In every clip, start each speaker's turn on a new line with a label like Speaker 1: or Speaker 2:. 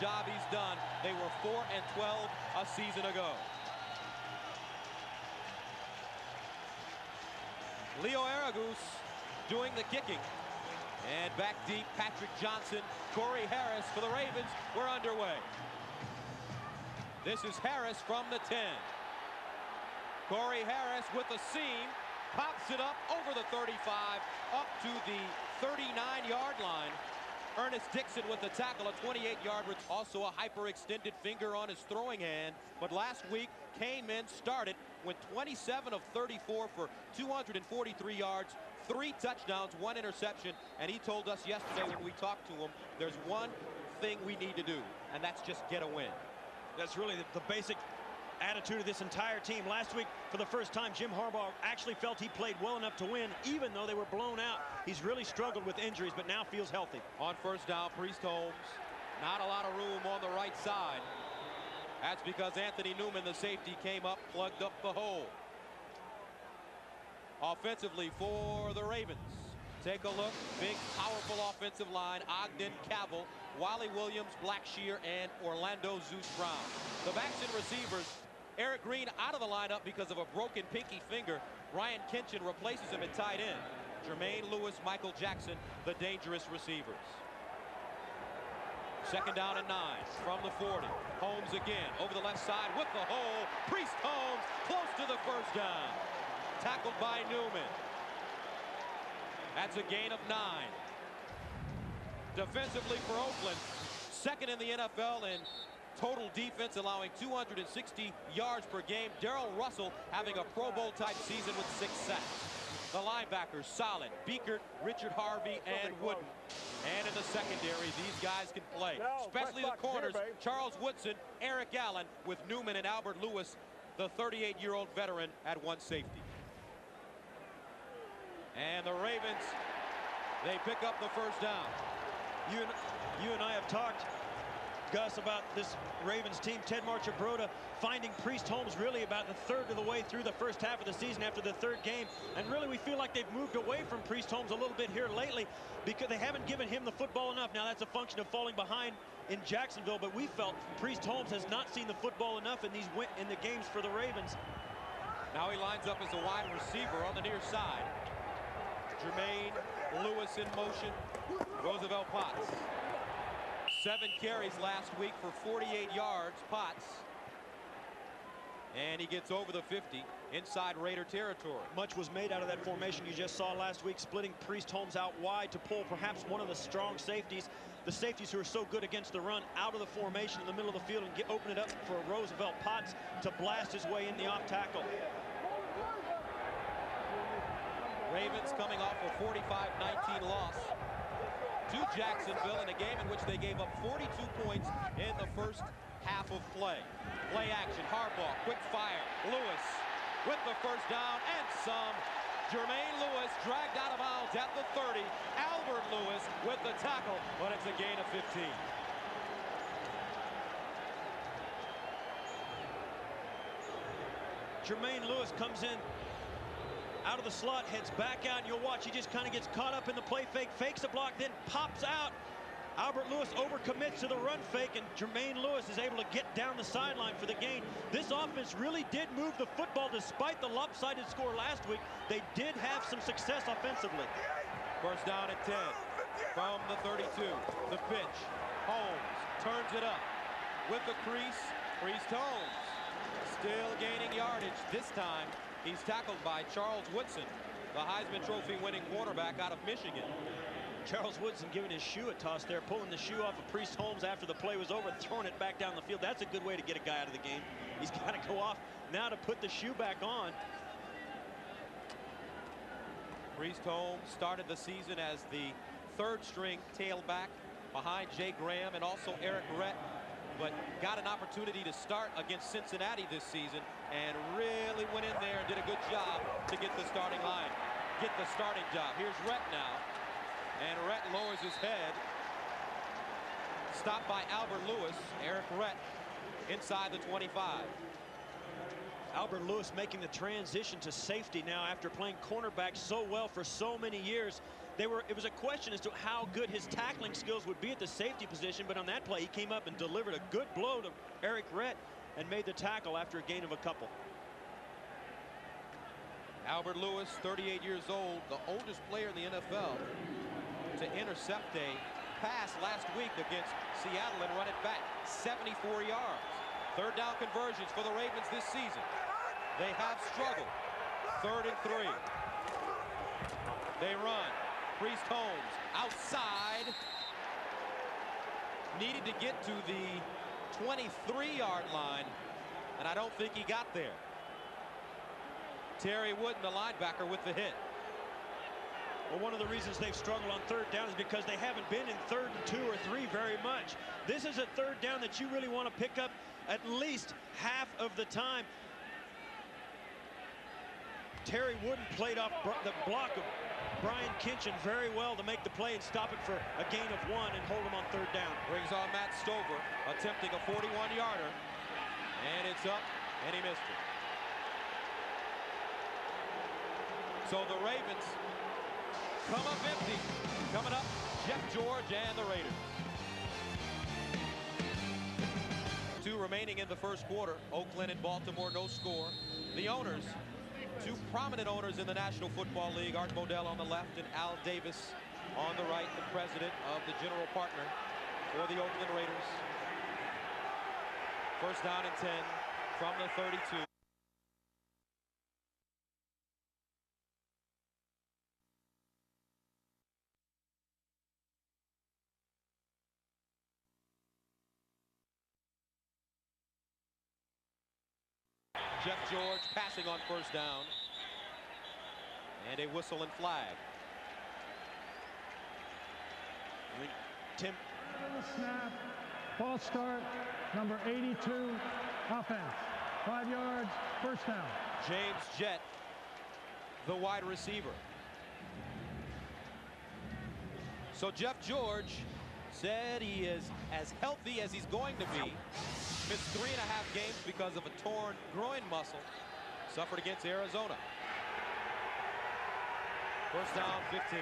Speaker 1: Job he's done. They were 4-12 a season ago. Leo Aragus doing the kicking. And back deep, Patrick Johnson, Corey Harris for the Ravens. We're underway. This is Harris from the 10. Corey Harris with a seam, pops it up over the 35, up to the 39-yard line. Ernest Dixon with the tackle, a 28-yard return. Also a hyperextended finger on his throwing hand. But last week came in, started, went 27 of 34 for 243 yards, 3 touchdowns, 1 interception. And he told us yesterday when we talked to him, there's one thing we need to do, and that's just get a win.
Speaker 2: That's really the basic attitude of this entire team. Last week, for the first time, Jim Harbaugh actually felt he played well enough to win, even though they were blown out. He's really struggled with injuries, but now feels healthy.
Speaker 1: On first down, Priest Holmes. Not a lot of room on the right side. That's because Anthony Newman, the safety, came up, plugged up the hole. Offensively for the Ravens. Take a look. Big, powerful offensive line. Ogden, Cavill, Wally Williams, Blackshear, and Orlando Zeus Brown. The backs and receivers. Eric Green out of the lineup because of a broken pinky finger. Ryan Kinchin replaces him at tight end. Jermaine Lewis, Michael Jackson, the dangerous receivers. Second down and 9 from the 40. Holmes again over the left side with the hole. Priest Holmes close to the first down. Tackled by Newman. That's a gain of 9. Defensively for Oakland, second in the NFL in total defense, allowing 260 yards per game. Darrell Russell having a Pro Bowl type season with 6 sacks. The linebackers solid. Beekert, Richard Harvey, and Wooden. And in the secondary, these guys can play, especially the corners. Charles Woodson, Eric Allen, with Newman and Albert Lewis, the 38-year-old veteran, at one safety. And the Ravens, they pick up the first down.
Speaker 2: You and I have talked, Gus, about this Ravens team. Ted Marchibroda finding Priest Holmes really about the third of the way through the first half of the season after the third game. And really we feel like they've moved away from Priest Holmes a little bit here lately because they haven't given him the football enough. Now that's a function of falling behind in Jacksonville, but we felt Priest Holmes has not seen the football enough in the games for the Ravens.
Speaker 1: Now he lines up as a wide receiver on the near side. Jermaine Lewis in motion. Roosevelt Potts. 7 carries last week for 48 yards. Potts. And he gets over the 50 inside Raider territory.
Speaker 2: Much was made out of that formation you just saw last week, splitting Priest Holmes out wide to pull perhaps one of the strong safeties, the safeties who are so good against the run, out of the formation in the middle of the field and open it up for Roosevelt Potts to blast his way in the off tackle.
Speaker 1: Ravens coming off a 45-19 loss to Jacksonville in a game in which they gave up 42 points in the first half of play. Play action, Harbaugh, quick fire, Lewis with the first down and some. Jermaine Lewis dragged out of bounds at the 30. Albert Lewis with the tackle, but it's a gain of 15.
Speaker 2: Jermaine Lewis comes in out of the slot, heads back out, and you'll watch he just kind of gets caught up in the play fake, fakes a block, then pops out. Albert Lewis overcommits to the run fake, and Jermaine Lewis is able to get down the sideline for the gain. This offense really did move the football despite the lopsided score last week. They did have some success offensively.
Speaker 1: First down at 10 from the 32. The pitch. Holmes turns it up with the crease. Priest Holmes still gaining yardage. This time he's tackled by Charles Woodson, the Heisman Trophy winning quarterback out of Michigan.
Speaker 2: Charles Woodson giving his shoe a toss there, pulling the shoe off of Priest Holmes after the play was over and throwing it back down the field. That's a good way to get a guy out of the game. He's got to go off now to put the shoe back on.
Speaker 1: Priest Holmes started the season as the third-string tailback behind Jay Graham and also Eric Rhett, but got an opportunity to start against Cincinnati this season and really went in there and did a good job to get the starting line, get the starting job. Here's Rhett now, and Rhett lowers his head. Stopped by Albert Lewis. Eric Rhett inside the 25.
Speaker 2: Albert Lewis making the transition to safety now after playing cornerback so well for so many years. It was a question as to how good his tackling skills would be at the safety position, but on that play, he came up and delivered a good blow to Eric Rett and made the tackle after a gain of a couple.
Speaker 1: Albert Lewis, 38 years old, the oldest player in the NFL to intercept a pass last week against Seattle and run it back 74 yards. Third down conversions for the Ravens this season. They have struggled. 3rd and 3. They run. Priest Holmes outside. Needed to get to the 23-yard line, and I don't think he got there. Terry Wooden, the linebacker, with the hit.
Speaker 2: Well, one of the reasons they've struggled on 3rd down is because they haven't been in 3rd and 2 or 3 very much. This is a 3rd down that you really want to pick up at least half of the time. Terry Wooden played off the block of Brian Kinchin very well to make the play and stop it for a gain of 1 and hold him on 3rd down.
Speaker 1: Brings on Matt Stover, attempting a 41-yarder, and it's up, and he missed it. So the Ravens come up empty. Coming up, Jeff George and the Raiders. 2 remaining in the first quarter. Oakland and Baltimore, no score. The owners, 2 prominent owners in the National Football League, Art Modell on the left and Al Davis on the right, the president of the general partner for the Oakland Raiders. First down and 10 from the 32. Jeff George passing on first down. And a whistle and flag.
Speaker 2: Tim.
Speaker 3: Snap. Ball start. Number 82. Offense. 5 yards. First down.
Speaker 1: James Jett, the wide receiver. So Jeff George said he is as healthy as he's going to be. Missed 3.5 games because of a torn groin muscle. Suffered against Arizona. First down, 15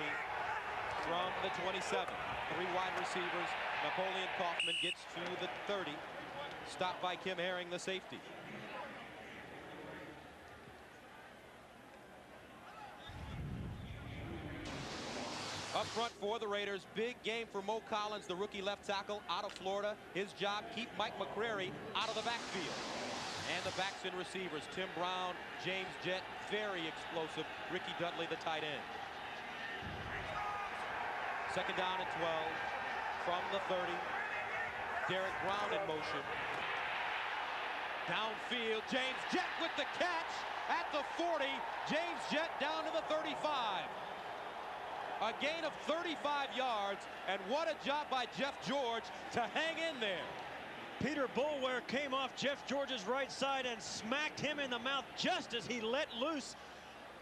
Speaker 1: from the 27. 3 wide receivers. Napoleon Kaufman gets to the 30. Stopped by Kim Herring, the safety. Up front for the Raiders, big game for Mo Collins, the rookie left tackle out of Florida. His job, keep Mike McCrary out of the backfield. And the backs and receivers, Tim Brown, James Jett, very explosive. Ricky Dudley, the tight end. Second down and 12 from the 30. Derek Brown in motion. Downfield, James Jett with the catch at the 40. James Jett down to the 35. A gain of 35 yards, and what a job by Jeff George to hang in there.
Speaker 2: Peter Boulware came off Jeff George's right side and smacked him in the mouth just as he let loose.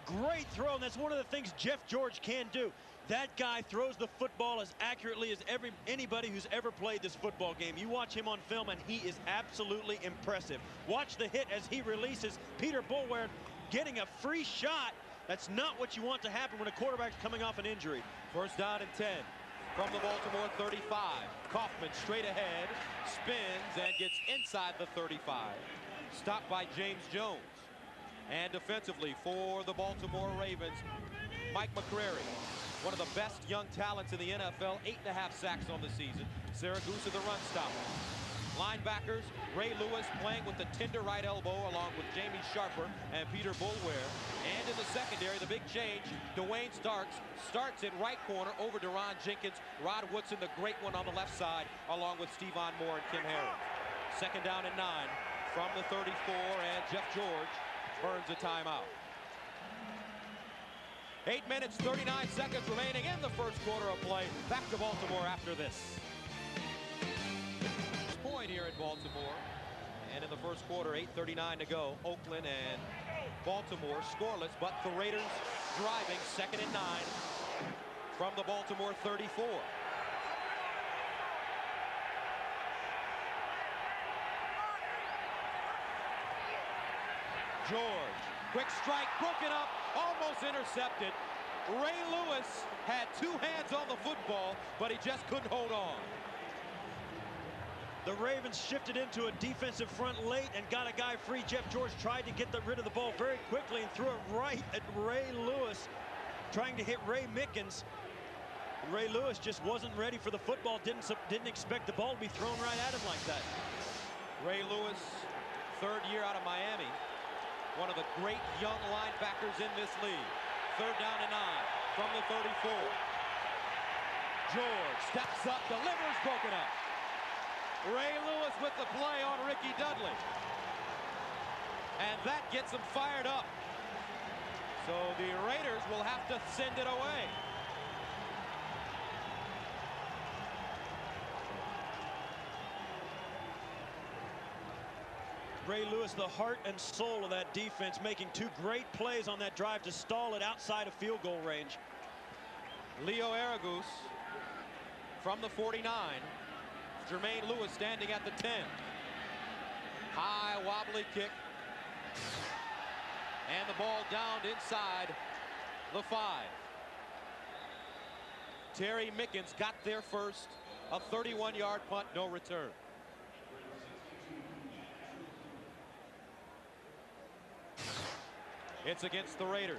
Speaker 2: Great throw, and that's one of the things Jeff George can do. That guy throws the football as accurately as anybody who's ever played this football game. You watch him on film, and he is absolutely impressive. Watch the hit as he releases. Peter Boulware getting a free shot. That's not what you want to happen when a quarterback's coming off an injury.
Speaker 1: First down and 10 from the Baltimore 35. Kaufman straight ahead, spins and gets inside the 35. Stopped by James Jones. And defensively for the Baltimore Ravens, Mike McCrary, one of the best young talents in the NFL, 8.5 sacks on the season. Saragusa, the run stopper. Linebackers, Ray Lewis playing with the tender right elbow along with Jamie Sharper and Peter Boulware. And in the secondary, the big change, Dwayne Starks starts in right corner over Deron Jenkins. Rod Woodson, the great one on the left side, along with Stephon Moore and Kim Herring. Second down and 9 from the 34, and Jeff George burns a timeout. 8 minutes, 39 seconds remaining in the first quarter of play. Back to Baltimore after this. Point here in Baltimore, and in the first quarter, 8:39 to go. Oakland and Baltimore scoreless, but the Raiders driving. Second and 9 from the Baltimore 34. George, quick strike, broken up, almost intercepted. Ray Lewis had two hands on the football, but he just couldn't hold on.
Speaker 2: The Ravens shifted into a defensive front late and got a guy free. Jeff George tried to get rid of the ball very quickly and threw it right at Ray Lewis, trying to hit Ray Mickens. And Ray Lewis just wasn't ready for the football, didn't expect the ball to be thrown right at him like that.
Speaker 1: Ray Lewis, third year out of Miami, one of the great young linebackers in this league. Third down and 9 from the 34. George steps up, delivers, broken up. Ray Lewis with the play on Ricky Dudley. And that gets him fired up. So the Raiders will have to send it away.
Speaker 2: Ray Lewis, the heart and soul of that defense, making two great plays on that drive to stall it outside of field goal range.
Speaker 1: Leo Aragus from the 49. Jermaine Lewis standing at the 10. High wobbly kick. And the ball downed inside the 5. Terry Mickens got there first. A 31-yard punt, no return. It's against the Raiders.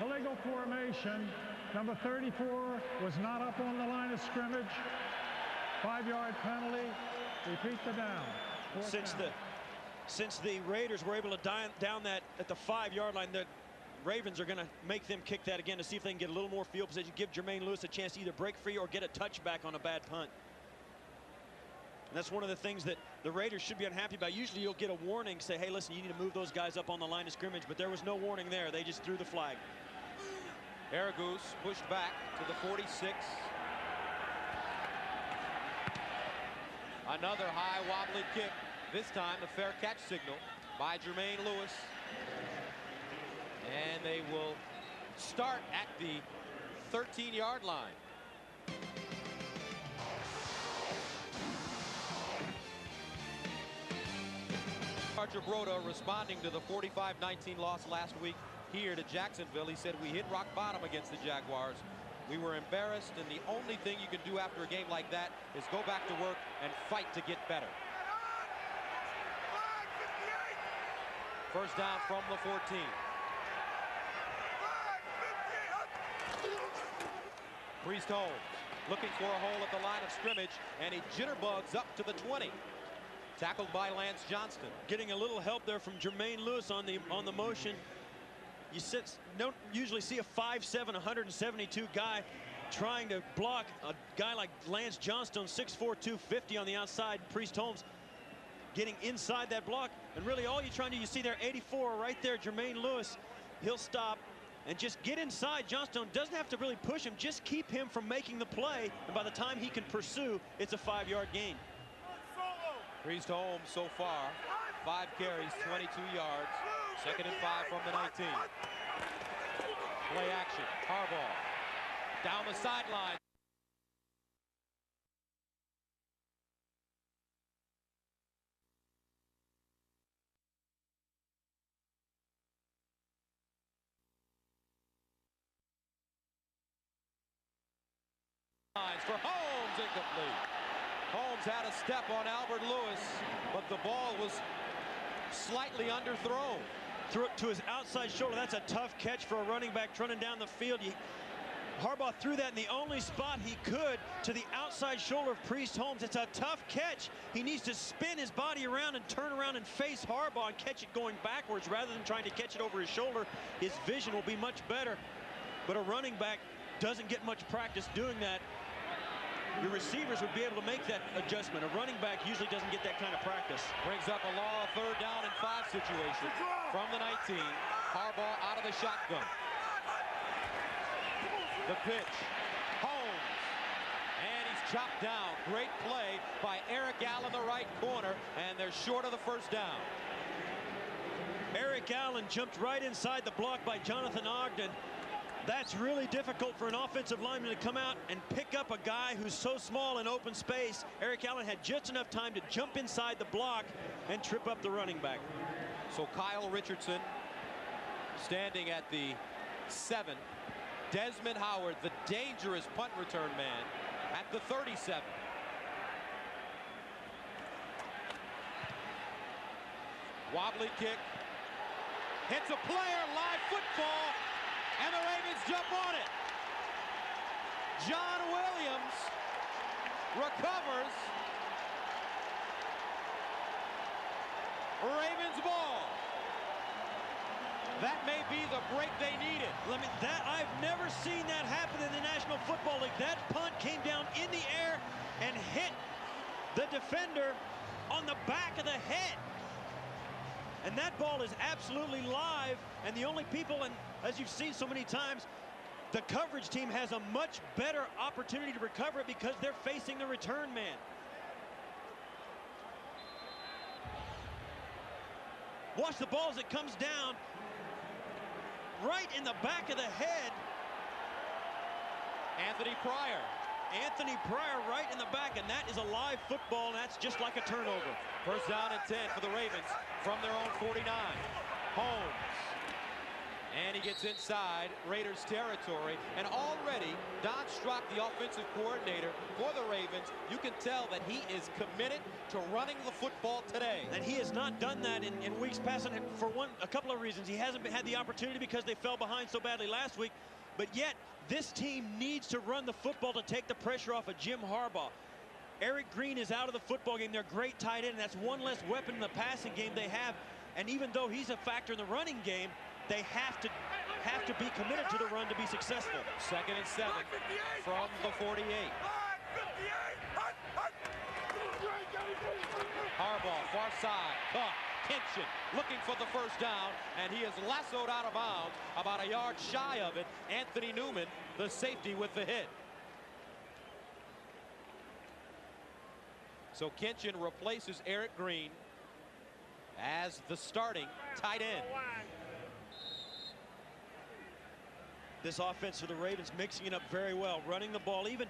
Speaker 3: Illegal formation. Number 34 was not up on the line of scrimmage. 5-yard penalty. Repeat the down.
Speaker 2: Since the Raiders were able to down that at the 5-yard line, the Ravens are going to make them kick that again to see if they can get a little more field position, give Jermaine Lewis a chance to either break free or get a touchback on a bad punt. And that's one of the things that the Raiders should be unhappy about. Usually you'll get a warning, say, hey, listen, you need to move those guys up on the line of scrimmage, but there was no warning there. They just threw the flag.
Speaker 1: Aragus pushed back to the 46. Another high wobbly kick. This time the fair catch signal by Jermaine Lewis. And they will start at the 13-yard line. Archer Broda responding to the 45-19 loss last week here to Jacksonville. He said, we hit rock bottom against the Jaguars. We were embarrassed, and the only thing you can do after a game like that is go back to work and fight to get better. First down from the 14. Priest Holmes looking for a hole at the line of scrimmage, and he jitterbugs up to the 20. Tackled by Lance Johnston.
Speaker 2: Getting a little help there from Jermaine Lewis on the motion. You don't usually see a 5'7", 172 guy trying to block a guy like Lance Johnston, 6'4", 250 on the outside. Priest Holmes getting inside that block, and really all you're trying to do, you see there 84 right there, Jermaine Lewis. He'll stop and just get inside. Johnston doesn't have to really push him, just keep him from making the play, and by the time he can pursue, it's a 5-yard gain.
Speaker 1: Priest Holmes so far, 5 carries, 22 yards. Second and 5 from the 19. Play action, Harbaugh down the sideline. For Holmes, incomplete. Holmes had a step on Albert Lewis, but the ball was slightly underthrown.
Speaker 2: Threw it to his outside shoulder. That's a tough catch for a running back running down the field. Harbaugh threw that in the only spot he could to the outside shoulder of Priest Holmes. It's a tough catch. He needs to spin his body around and turn around and face Harbaugh and catch it going backwards rather than trying to catch it over his shoulder. His vision will be much better, but a running back doesn't get much practice doing that. Your receivers would be able to make that adjustment. A running back usually doesn't get that kind of practice.
Speaker 1: Brings up a law 3rd down and 5 situation from the 19. Harbaugh out of the shotgun. The pitch. Holmes. And he's chopped down. Great play by Eric Allen, the right corner, and they're short of the first down.
Speaker 2: Eric Allen jumped right inside the block by Jonathan Ogden. That's really difficult for an offensive lineman to come out and pick up a guy who's so small in open space. Eric Allen had just enough time to jump inside the block and trip up the running back.
Speaker 1: So Kyle Richardson Standing at the 7, Desmond Howard, the dangerous punt return man, at the 37. Wobbly kick. Hits a player, live football, and the Ravens jump on it. John Williams recovers. Ravens ball. That may be the break they needed.
Speaker 2: I've never seen that happen in the National Football League. That punt came down in the air and hit the defender on the back of the head. And that ball is absolutely live, and the only people, and as you've seen so many times, the coverage team has a much better opportunity to recover it because they're facing the return man. Watch the ball as it comes down right in the back of the head.
Speaker 1: Anthony Pryor.
Speaker 2: Anthony Pryor right in the back, and that is a live football, and that's just like a turnover.
Speaker 1: First down and 10 for the Ravens from their own 49. Holmes. And he gets inside Raiders territory. And already, Don Strock, the offensive coordinator for the Ravens, you can tell that he is committed to running the football today.
Speaker 2: And he has not done that in weeks past, and for a couple of reasons. He hasn't had the opportunity because they fell behind so badly last week. But yet, this team needs to run the football to take the pressure off of Jim Harbaugh. Eric Green is out of the football game. They're great tight end, and that's one less weapon in the passing game they have. And even though he's a factor in the running game, they have to be committed to the run to be successful.
Speaker 1: Second and 7 from the 48. Harbaugh, far side, caught. Kinchin looking for the first down, and he is lassoed out of bounds about a yard shy of it. Anthony Newman, the safety, with the hit. So Kinchin replaces Eric Green as the starting tight end.
Speaker 2: This offense for the Ravens mixing it up very well, running the ball, even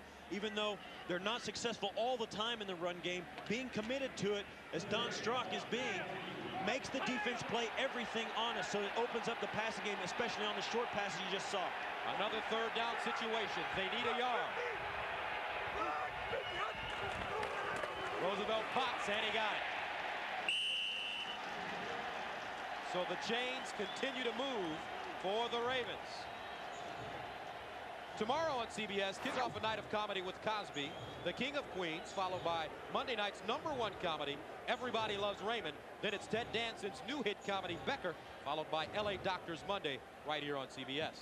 Speaker 2: though they're not successful all the time in the run game, being committed to it, as Don Strock is being, makes the defense play everything on us, so it opens up the passing game, especially on the short passes you just saw.
Speaker 1: Another third down situation. They need a yard. Roosevelt pots, and he got it. So the chains continue to move for the Ravens. Tomorrow on CBS, kick off a night of comedy with Cosby, the King of Queens, followed by Monday night's #1 comedy, Everybody Loves Raymond. Then it's Ted Danson's new hit comedy, Becker, followed by LA Doctors Monday, right here on CBS.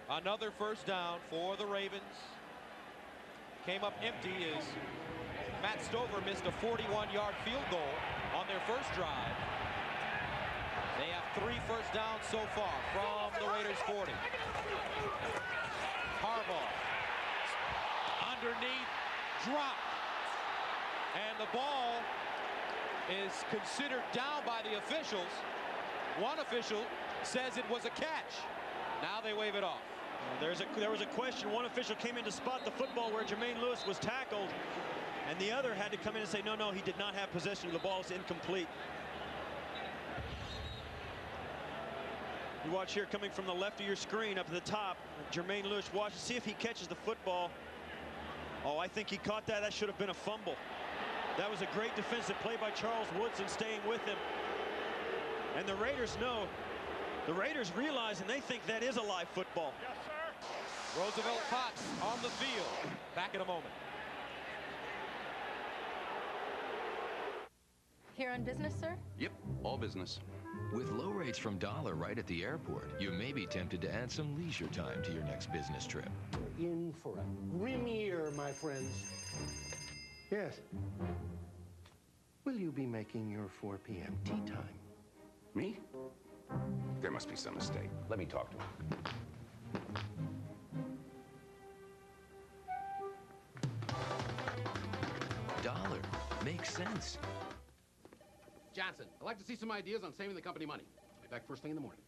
Speaker 1: Another first down for the Ravens. Came up empty as Matt Stover missed a 41-yard field goal on their first drive. They have 3 first downs so far from the Raiders 40. Harbaugh underneath, drop, and the ball is considered down by the officials. One official says it was a catch. Now they wave it off.
Speaker 2: There was a question. One official came in to spot the football where Jermaine Lewis was tackled, and the other had to come in and say, no, he did not have possession of the ball. It's incomplete. You watch here coming from the left of your screen up at the top. Jermaine Lewis, watch and see if he catches the football. Oh, I think he caught that. That should have been a fumble. That was a great defensive play by Charles Woodson, staying with him. And the Raiders know. The Raiders realize, and they think that is a live football.
Speaker 3: Yes, sir.
Speaker 1: Roosevelt Potts on the field. Back in a moment.
Speaker 4: Here on business, sir?
Speaker 5: Yep, all business. With low rates from Dollar right at the airport, you may be tempted to add some leisure time to your next business trip.
Speaker 6: We're in for a grim year, my friends. Yes. Will you be making your 4 p.m. tea time?
Speaker 7: Me? There must be some mistake. Let me talk to him.
Speaker 5: Dollar makes sense.
Speaker 8: Johnson, I'd like to see some ideas on saving the company money. I'll be back first thing in the morning.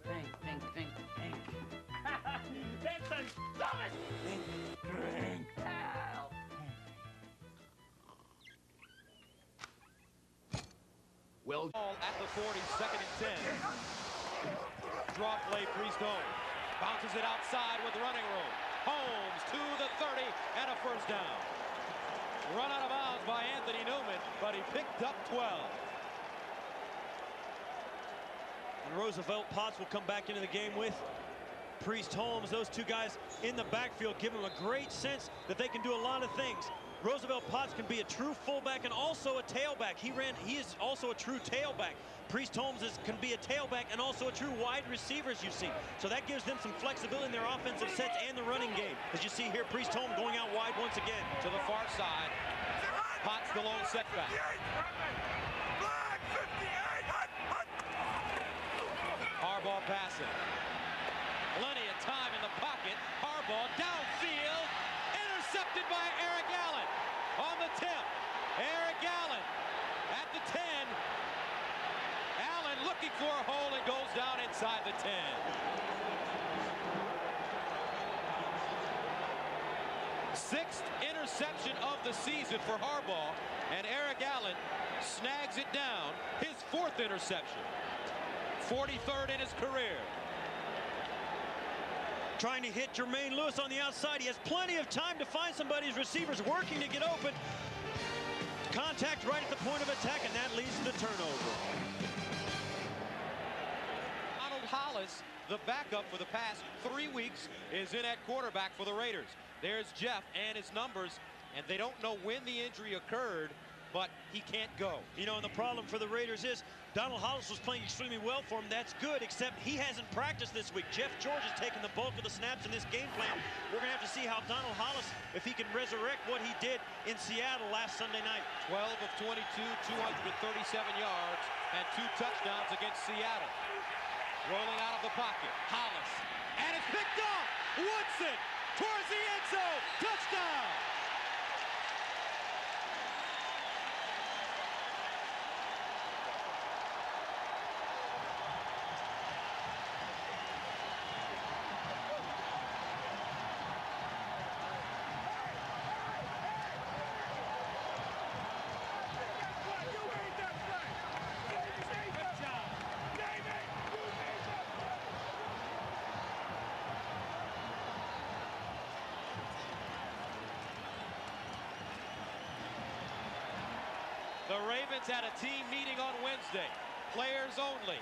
Speaker 9: Think. That's the dumbest! Think. Help!
Speaker 7: Well,
Speaker 1: Ball at the 40, 2nd and 10. Draw play, Priest Holmes. Bounces it outside with running room. Holmes to the 30 and a first down. Run out of bounds by Anthony Newman, but he picked up 12.
Speaker 2: And Roosevelt Potts will come back into the game with Priest Holmes. Those two guys in the backfield give him a great sense that they can do a lot of things. Roosevelt Potts can be a true fullback and also a tailback. He is also a true tailback. Priest Holmes can be a tailback and also a true wide receiver, as you've seen. So that gives them some flexibility in their offensive sets and the running game. As you see here, Priest Holmes going out wide once again.
Speaker 1: To the far side. Potts the lone setback. Harbaugh passing. Plenty of time in the pocket. Harbaugh downfield. Intercepted by Eric Allen. On the tip. Eric Allen at the 10. Allen looking for a hole and goes down inside the 10. Sixth interception of the season for Harbaugh, and Eric Allen snags it down. His 4th interception. 43rd in his career.
Speaker 2: Trying to hit Jermaine Lewis on the outside. He has plenty of time to find somebody. His receiver's working to get open. Contact right at the point of attack, and that leads to the turnover.
Speaker 1: Donald Hollis, the backup for the past 3 weeks, is in at quarterback for the Raiders. There's Jeff and his numbers, and they don't know when the injury occurred, but he can't go.
Speaker 2: You know, and the problem for the Raiders is Donald Hollis was playing extremely well for him. That's good, except he hasn't practiced this week. Jeff George has taken the bulk of the snaps in this game plan. We're going to have to see how Donald Hollis, if he can resurrect what he did in Seattle last Sunday night.
Speaker 1: 12 of 22, 237 yards, and 2 touchdowns against Seattle. Rolling out of the pocket, Hollis, and it's picked off. Woodson towards the end zone, touchdown. The Ravens had a team meeting on Wednesday. Players only.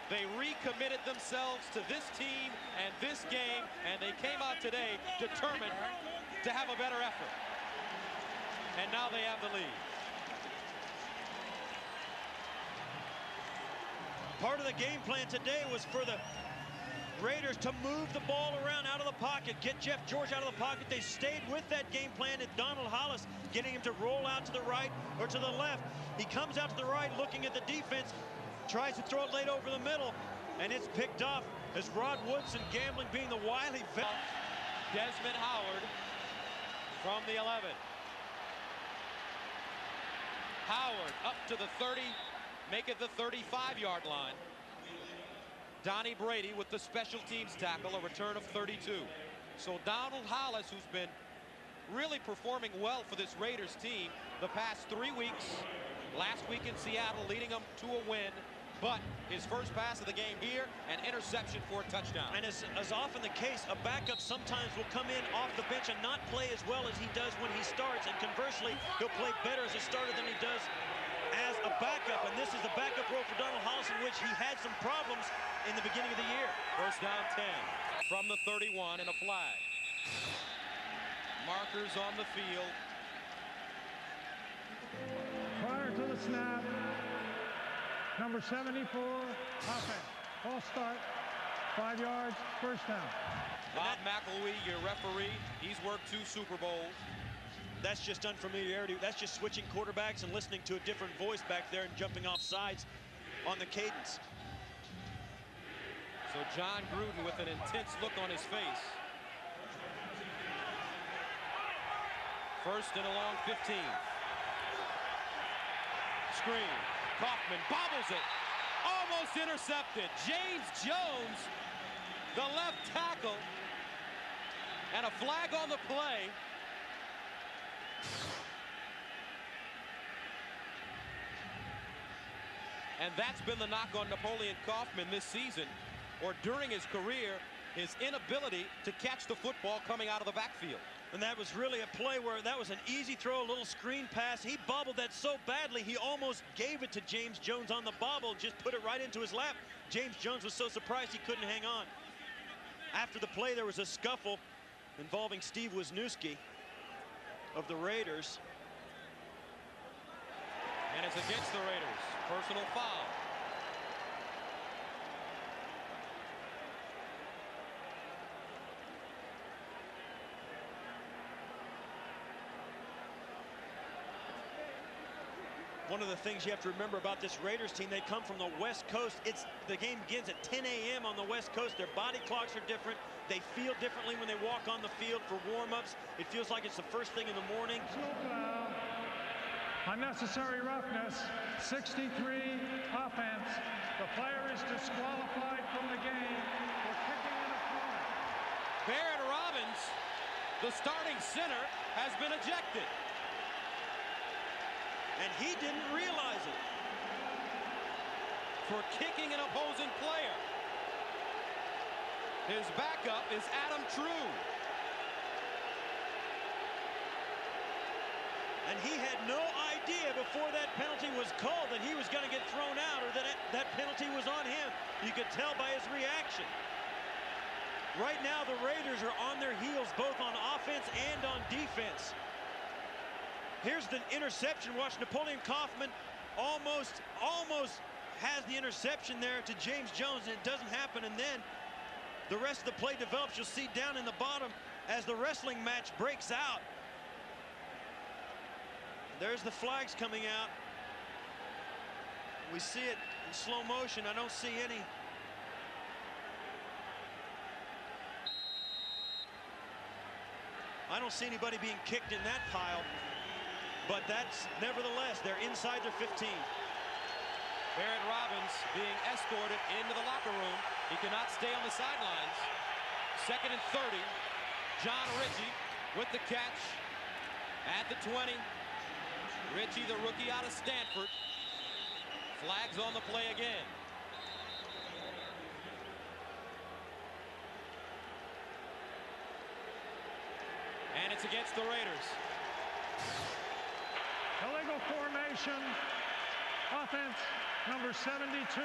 Speaker 1: They recommitted themselves to this team and this game, and they came out today determined to have a better effort. And now they have the lead.
Speaker 2: Part of the game plan today was for the Raiders to move the ball around out of the pocket, get Jeff George out of the pocket. They stayed with that game plan, and Donald Hollis getting him to roll out to the right or to the left. He comes out to the right looking at the defense, tries to throw it late over the middle, and it's picked off as Rod Woodson, gambling being the wily vet.
Speaker 1: Desmond Howard from the 11. Howard up to the 30, make it the 35-yard line. Donnie Brady with the special teams tackle, a return of 32. So Donald Hollis, who's been really performing well for this Raiders team the past 3 weeks, last week in Seattle leading them to a win, but his first pass of the game here, an interception for a touchdown.
Speaker 2: And as often the case, a backup sometimes will come in off the bench and not play as well as he does when he starts, and conversely, he'll play better as a starter than he does as a backup, and this is the backup role for Donald Hollis, in which he had some problems in the beginning of the year.
Speaker 1: First down 10 from the 31 and a flag. Markers on the field.
Speaker 3: Prior to the snap, number 74, offense. False start, 5 yards, first down.
Speaker 1: Bob McElwee, your referee, he's worked 2 Super Bowls.
Speaker 2: That's just unfamiliarity. That's just switching quarterbacks and listening to a different voice back there and jumping off sides on the cadence.
Speaker 1: So John Gruden with an intense look on his face. First and a long 15. Screen. Kaufman bobbles it. Almost intercepted. James Jones, the left tackle. And a flag on the play. And that's been the knock on Napoleon Kaufman this season, or during his career, his inability to catch the football coming out of the backfield.
Speaker 2: And that was really a play where that was an easy throw, a little screen pass. He bobbled that so badly, he almost gave it to James Jones on the bobble, just put it right into his lap. James Jones was so surprised he couldn't hang on. After the play, there was a scuffle involving Steve Wisniewski of the Raiders.
Speaker 1: And it's against the Raiders. Personal foul.
Speaker 2: One of the things you have to remember about this Raiders team, they come from the West Coast. The game begins at 10 a.m. on the West Coast. Their body clocks are different. They feel differently when they walk on the field for warm-ups. It feels like it's the first thing in the morning.
Speaker 3: Unnecessary roughness, 63 offense. The player is disqualified from the game for kicking an opponent.
Speaker 1: Barrett Robbins, the starting center, has been ejected.
Speaker 2: And he didn't realize it.
Speaker 1: For kicking an opposing player. His backup is Adam True.
Speaker 2: And he had no idea before that penalty was called that he was going to get thrown out or that penalty was on him. You could tell by his reaction. Right now, the Raiders are on their heels both on offense and on defense. Here's the interception. Watch Napoleon Kaufman almost has the interception there to James Jones, and it doesn't happen. And then the rest of the play develops. You'll see down in the bottom as the wrestling match breaks out. There's the flags coming out. We see it in slow motion. I don't see any. I don't see anybody being kicked in that pile. But that's nevertheless, they're inside their 15.
Speaker 1: Barrett Robbins being escorted into the locker room. He cannot stay on the sidelines. 2nd and 30. John Ritchie with the catch at the 20. Ritchie, the rookie out of Stanford. Flags on the play again. And it's against the Raiders.
Speaker 3: Illegal formation. Offense number 72,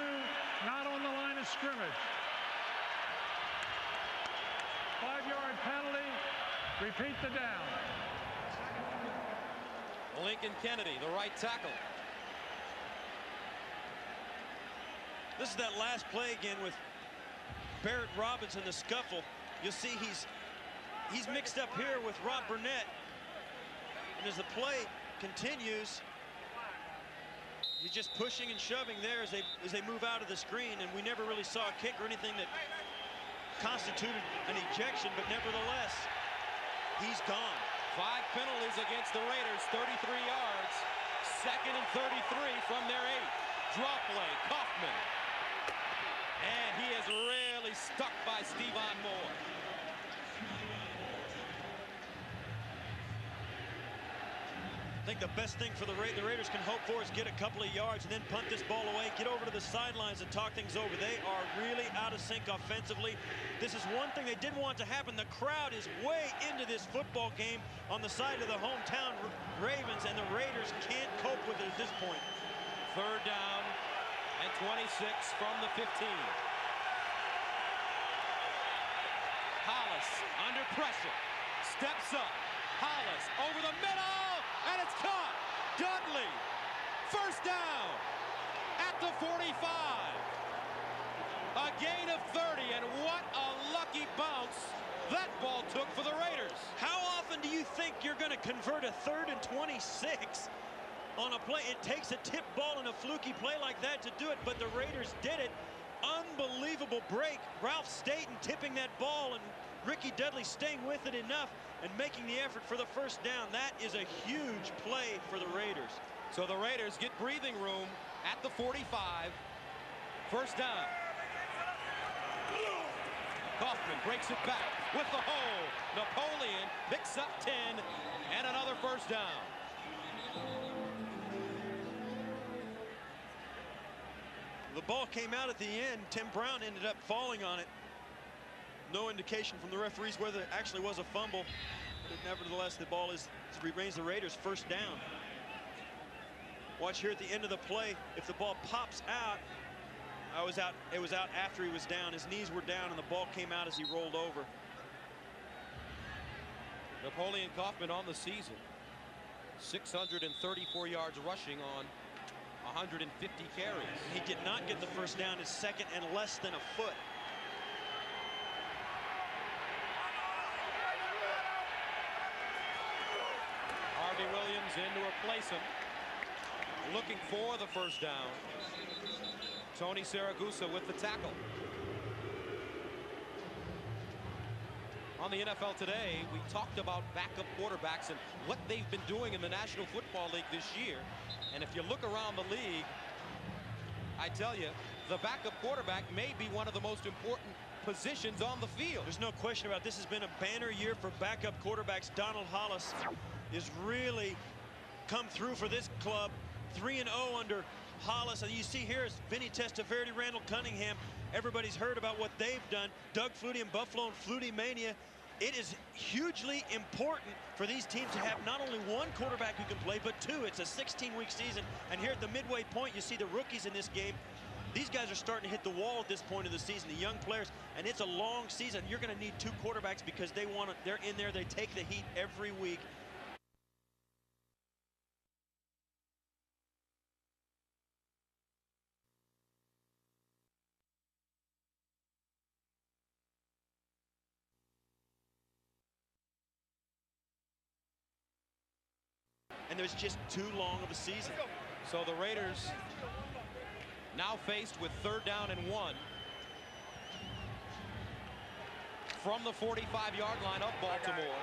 Speaker 3: not on the line of scrimmage. 5-yard penalty. Repeat the down.
Speaker 1: Lincoln Kennedy, the right tackle.
Speaker 2: This is that last play again with Barrett Robbins in the scuffle. You'll see he's mixed up here with Rob Burnett. And as the play continues, he's just pushing and shoving there as they move out of the screen, and we never really saw a kick or anything that constituted an ejection, but nevertheless, he's gone.
Speaker 1: 5 penalties against the Raiders, 33 yards. 2nd and 33 from their 8. Draw play, Kaufman. And he is really stuck by Stephon Moore.
Speaker 2: I think the best thing for the Raiders can hope for is get a couple of yards and then punt this ball away, get over to the sidelines and talk things over. They are really out of sync offensively. This is one thing they didn't want to happen. The crowd is way into this football game on the side of the hometown Ravens, and the Raiders can't cope with it at this point.
Speaker 1: 3rd down and 26 from the 15. Hollis under pressure, steps up. Hollis over the middle, and it's caught. Dudley, 1st down at the 45. A gain of 30, and what a lucky bounce that ball took for the Raiders.
Speaker 2: How often do you think you're going to convert a 3rd and 26 on a play? It takes a tip ball and a fluky play like that to do it, but the Raiders did it. Unbelievable break. Ralph Staten tipping that ball and Ricky Dudley staying with it enough and making the effort for the 1st down. That is a huge play for the Raiders.
Speaker 1: So the Raiders get breathing room at the 45. 1st down. Kaufman breaks it back with the hole. Napoleon picks up 10 and another 1st down.
Speaker 2: The ball came out at the end. Tim Brown ended up falling on it. No indication from the referees whether it actually was a fumble. But nevertheless, the ball remains the Raiders' first down. Watch here at the end of the play. If the ball pops out, it was out after he was down. His knees were down, and the ball came out as he rolled over.
Speaker 1: Napoleon Kaufman on the season. 634 yards rushing on 150 carries.
Speaker 2: He did not get the first down. It's second and less than a foot.
Speaker 1: Harvey Williams in to replace him. Looking for the first down. Tony Saragusa with the tackle. On the NFL Today, we talked about backup quarterbacks and what they've been doing in the National Football League this year. And if you look around the league, I tell you, the backup quarterback may be one of the most important positions on the field.
Speaker 2: There's no question about it. This has been a banner year for backup quarterbacks. Donald Hollis is really come through for this club. 3-0 under Hollis. And you see here is Vinny Testaverde, Randall Cunningham. Everybody's heard about what they've done. Doug Flutie in Buffalo and Flutie Mania. It is hugely important for these teams to have not only one quarterback who can play, but two. It's a 16-week season. And here at the midway point, you see the rookies in this game. These guys are starting to hit the wall at this point of the season, the young players, and it's a long season. You're going to need two quarterbacks because they're in there, they take the heat every week. And there's just too long of a season.
Speaker 1: So the Raiders now faced with 3rd down and 1 from the 45-yard line of Baltimore.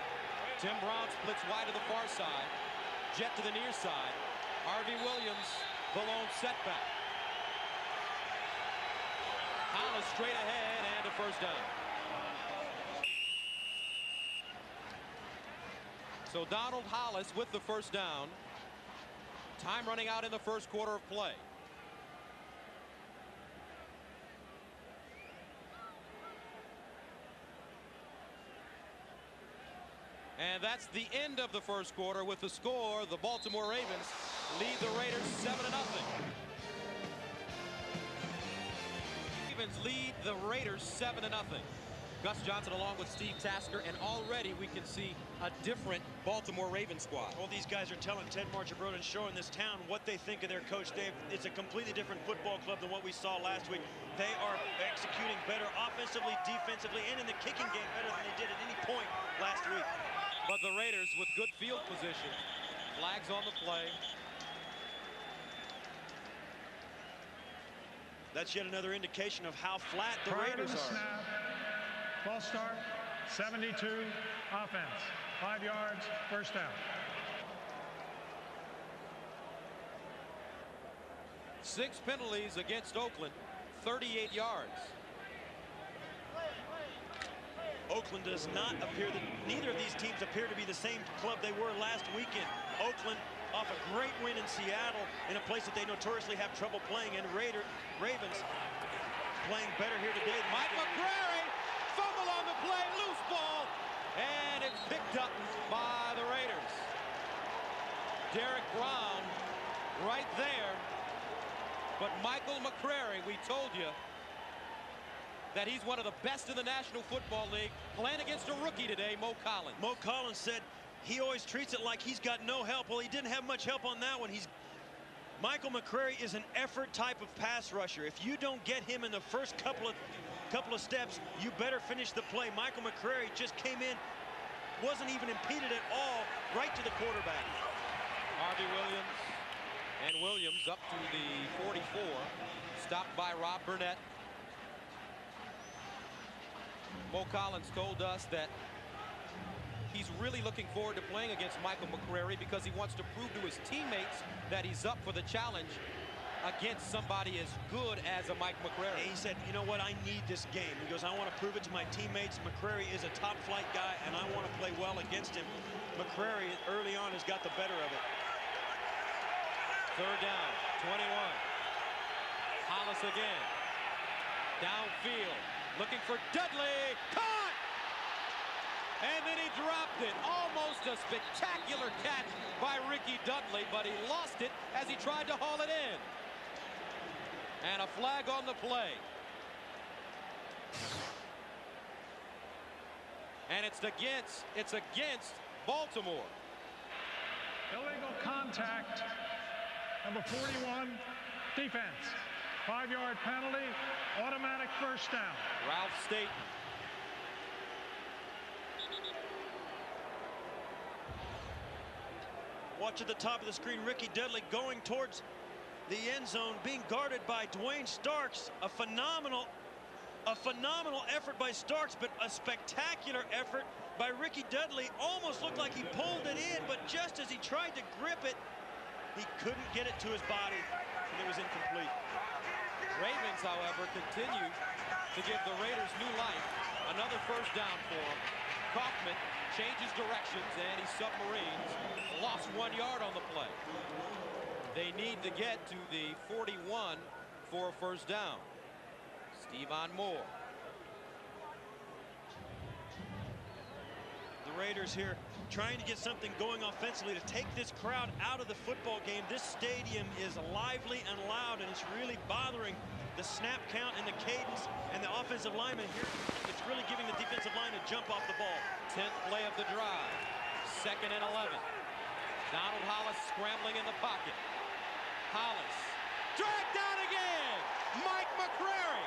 Speaker 1: Tim Brown splits wide to the far side. Jet to the near side. Harvey Williams, the lone setback. Hollis straight ahead and a first down. So Donald Hollis with the first down. Time running out in the first quarter of play. And that's the end of the first quarter. With the score, the Baltimore Ravens lead the Raiders 7-0. Ravens lead the Raiders 7-0. Gus Johnson along with Steve Tasker, and already we can see a different Baltimore Ravens squad.
Speaker 2: Well, these guys are telling Ted Marchibroda and showing this town what they think of their coach. It's a completely different football club than what we saw last week. They are executing better offensively, defensively, and in the kicking game better than they did at any point last week.
Speaker 1: But the Raiders with good field position. Flags on the play.
Speaker 2: That's yet another indication of how flat the Raiders are.
Speaker 3: Snap. False start, 72, offense, 5 yards, first down.
Speaker 1: 6 penalties against Oakland, 38 yards.
Speaker 2: Oakland does not appear neither of these teams appear to be the same club they were last weekend. Oakland off a great win in Seattle in a place that they notoriously have trouble playing, and Ravens playing better here today.
Speaker 1: Mike McCrary, fumble on the play, loose ball, and it's picked up by the Raiders. Derek Brown right there, but Michael McCrary, we told you that he's one of the best in the National Football League, playing against a rookie today, Mo Collins.
Speaker 2: Mo Collins said he always treats it like he's got no help. Well, he didn't have much help on that one. Michael McCrary is an effort type of pass rusher. If you don't get him in the first couple of steps, you better finish the play. Michael McCrary just came in, wasn't even impeded at all, right to the quarterback.
Speaker 1: Harvey Williams, and Williams up to the 44, stopped by Rob Burnett. Mo Collins told us that he's really looking forward to playing against Michael McCrary because he wants to prove to his teammates that he's up for the challenge against somebody as good as a Mike McCrary.
Speaker 2: And he said, you know what, I need this game. He goes, I want to prove it to my teammates. McCrary is a top flight guy, and I want to play well against him. McCrary early on has got the better of it.
Speaker 1: 3rd down, 21. Hollis again. Downfield. Looking for Dudley. Caught! And then he dropped it. Almost a spectacular catch by Ricky Dudley, but he lost it as he tried to haul it in. And a flag on the play. And it's against Baltimore.
Speaker 3: Illegal contact. Number 41, defense. 5-yard penalty, automatic first down.
Speaker 1: Ralph Staten.
Speaker 2: Watch at the top of the screen, Ricky Dudley going towards the end zone, being guarded by Dwayne Starks. A phenomenal effort by Starks, but a spectacular effort by Ricky Dudley. Almost looked like he pulled it in, but just as he tried to grip it, he couldn't get it to his body, and it was incomplete.
Speaker 1: Ravens, however, continue to give the Raiders new life. Another first down for them. Kaufman changes directions, and he submarines. Lost 1 yard on the play. They need to get to the 41 for a first down. Stevan Moore.
Speaker 2: The Raiders here trying to get something going offensively to take this crowd out of the football game. This stadium is lively and loud, and it's really bothering the snap count and the cadence and the offensive lineman here. It's really giving the defensive line a jump off the ball.
Speaker 1: 10th play of the drive. 2nd and 11. Donald Hollis scrambling in the pocket. Hollis dragged down again. Mike McCrary.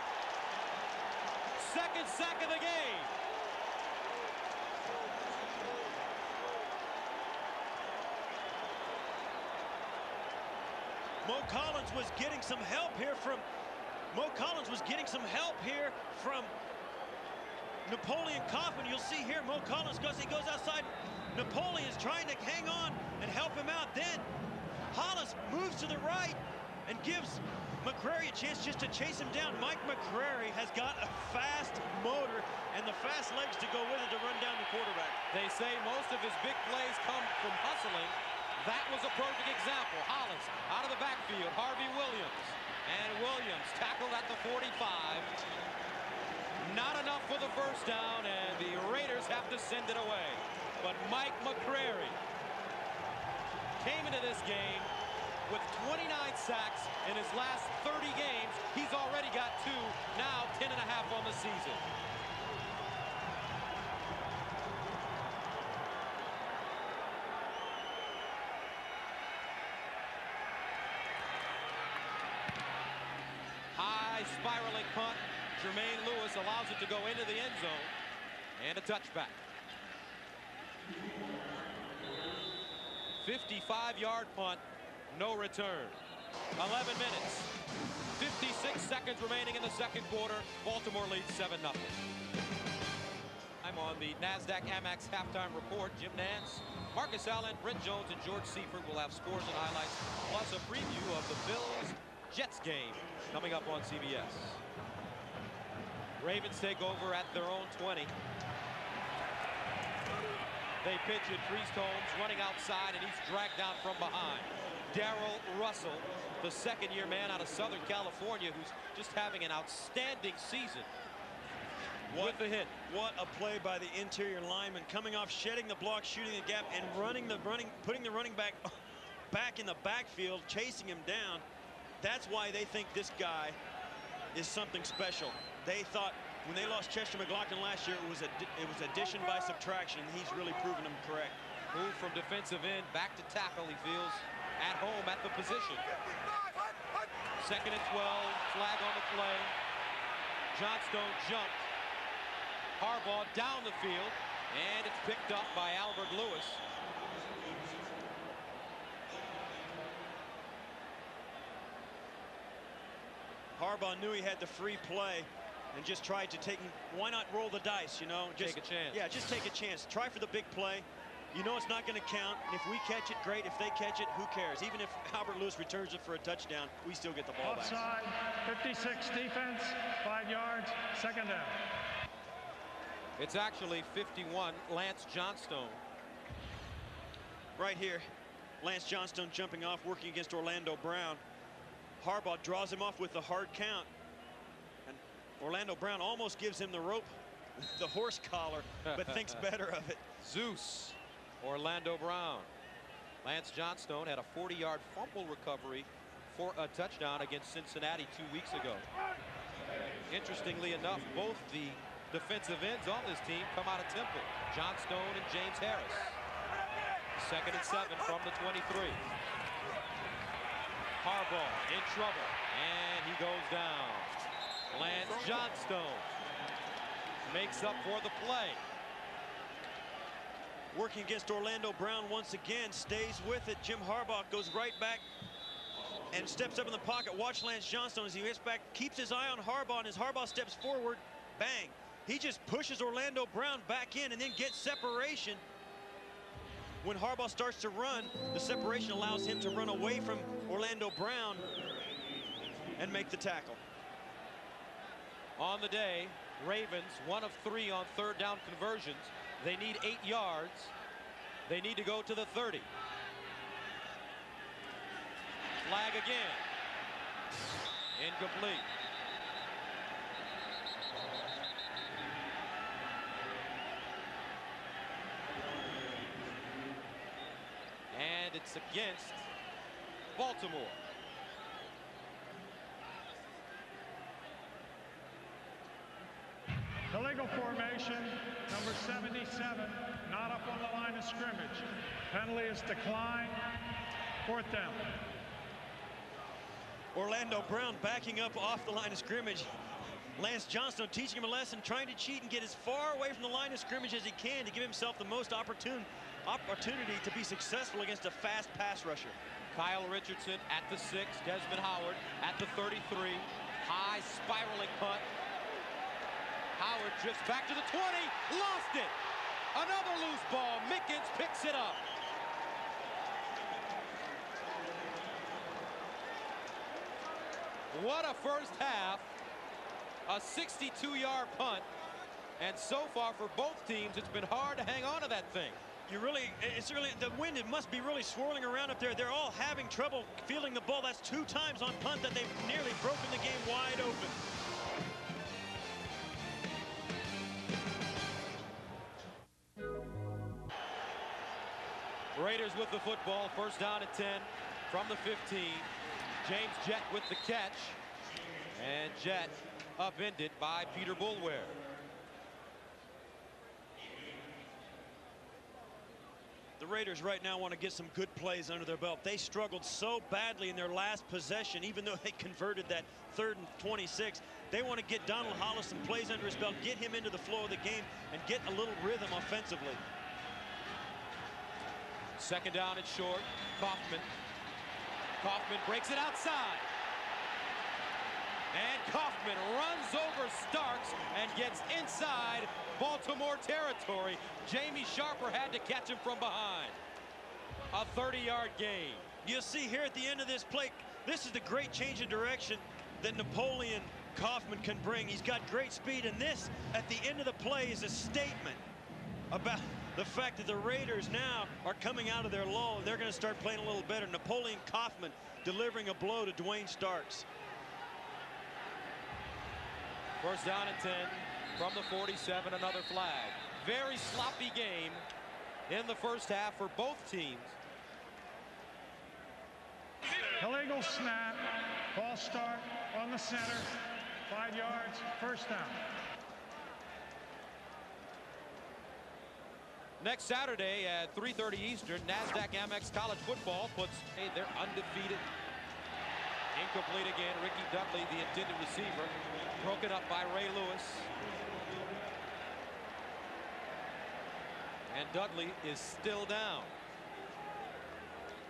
Speaker 1: Second sack of the game.
Speaker 2: Mo Collins was getting some help here from Napoleon Kaufman. You'll see here Mo Collins goes outside. Napoleon's trying to hang on and help him out. Then Hollis moves to the right and gives McCrary a chance just to chase him down. Mike McCrary has got a fast motor and the fast legs to go with it to run down the quarterback.
Speaker 1: They say most of his big plays come from hustling. That was a perfect example. Hollis out of the backfield. Harvey Williams. And Williams tackled at the 45. Not enough for the first down, and the Raiders have to send it away. But Mike McCrary came into this game with 29 sacks in his last 30 games. He's already got 2, now 10.5 on the season. High spiraling punt. Jermaine Lewis allows it to go into the end zone. And a touchback. 55-yard punt. No return. 11 minutes. 56 seconds remaining in the second quarter. Baltimore leads 7-0. I'm on the NASDAQ Amex halftime report. Jim Nantz, Marcus Allen, Brent Jones, and George Seifert will have scores and highlights, plus a preview of the Bills-Jets game coming up on CBS. Ravens take over at their own 20. They pitch it. Priest Holmes running outside, and he's dragged down from behind. Darrell Russell, the second-year man out of Southern California, who's just having an outstanding season. With the hit.
Speaker 2: What a play by the interior lineman, coming off, shedding the block, shooting the gap, and putting the running back in the backfield, chasing him down. That's why they think this guy is something special. They thought when they lost Chester McLaughlin last year, it was addition by subtraction. He's really proven them correct.
Speaker 1: Move from defensive end back to tackle. He feels at home at the position. 2nd and 12. Flag on the play. Johnstone jumped. Harbaugh down the field, and it's picked up by Albert Lewis.
Speaker 2: Harbaugh knew he had the free play and just tried to take him. Why not roll the dice, you know? Just
Speaker 1: take a chance.
Speaker 2: Yeah, just take a chance. Try for the big play. You know it's not going to count. If we catch it, great. If they catch it, who cares? Even if Albert Lewis returns it for a touchdown, we still get the ball back.
Speaker 3: Offside, 56 defense, 5 yards, 2nd down.
Speaker 1: It's actually 51, Lance Johnstone.
Speaker 2: Right here, Lance Johnstone jumping off, working against Orlando Brown. Harbaugh draws him off with the hard count. And Orlando Brown almost gives him the rope, the horse collar, but thinks better of it.
Speaker 1: Zeus, Orlando Brown. Lance Johnstone had a 40-yard fumble recovery for a touchdown against Cincinnati 2 weeks ago. Interestingly enough, both the defensive ends on this team come out of Temple. Johnstone and James Harris. 2nd and 7 from the 23. Harbaugh in trouble, and he goes down. Lance Johnstone makes up for the play.
Speaker 2: Working against Orlando Brown once again, stays with it. Jim Harbaugh goes right back and steps up in the pocket. Watch Lance Johnstone as he hits back, keeps his eye on Harbaugh, and as Harbaugh steps forward, bang. He just pushes Orlando Brown back in and then gets separation. When Harbaugh starts to run, the separation allows him to run away from Orlando Brown and make the tackle.
Speaker 1: On the day, Ravens 1 of 3 on 3rd down conversions. They need 8 yards. They need to go to the 30. Flag again. Incomplete. And it's against Baltimore.
Speaker 3: Illegal formation, number 77, not up on the line of scrimmage. Penalty is declined. 4th down.
Speaker 2: Orlando Brown backing up off the line of scrimmage. Lance Johnstone teaching him a lesson, trying to cheat and get as far away from the line of scrimmage as he can to give himself the most opportunity to be successful against a fast pass rusher.
Speaker 1: Kyle Richardson at the 6, Desmond Howard at the 33. High spiraling punt. Howard drifts back to the 20, lost it. Another loose ball. Mickens picks it up. What a first half. A 62-yard punt. And so far for both teams, it's been hard to hang on to that thing.
Speaker 2: The wind, it must be really swirling around up there. They're all having trouble fielding the ball. That's 2 times on punt that they've nearly broken the game wide open.
Speaker 1: Raiders with the football, 1st down at 10 from the 15. James Jett with the catch, and Jett upended by Peter Boulware.
Speaker 2: The Raiders right now want to get some good plays under their belt. They struggled so badly in their last possession, even though they converted that 3rd and 26. They want to get Donald Hollis some plays under his belt, get him into the flow of the game, and get a little rhythm offensively.
Speaker 1: 2nd down and short. Kaufman. Kaufman breaks it outside. And Kaufman runs over Starks and gets inside Baltimore territory. Jamie Sharper had to catch him from behind. A 30-yard gain.
Speaker 2: You'll see here at the end of this play, this is the great change of direction that Napoleon Kaufman can bring. He's got great speed, and this at the end of the play is a statement about the fact that the Raiders now are coming out of their lull, and they're going to start playing a little better. Napoleon Kaufman delivering a blow to Dwayne Starks.
Speaker 1: 1st down and 10 from the 47, another flag. Very sloppy game in the first half for both teams.
Speaker 3: Illegal snap, ball start on the center, 5 yards, 1st down.
Speaker 1: Next Saturday at 3:30 Eastern, NASDAQ Amex College Football puts, hey, they're undefeated. Incomplete again. Ricky Dudley, the intended receiver, broken up by Ray Lewis. And Dudley is still down.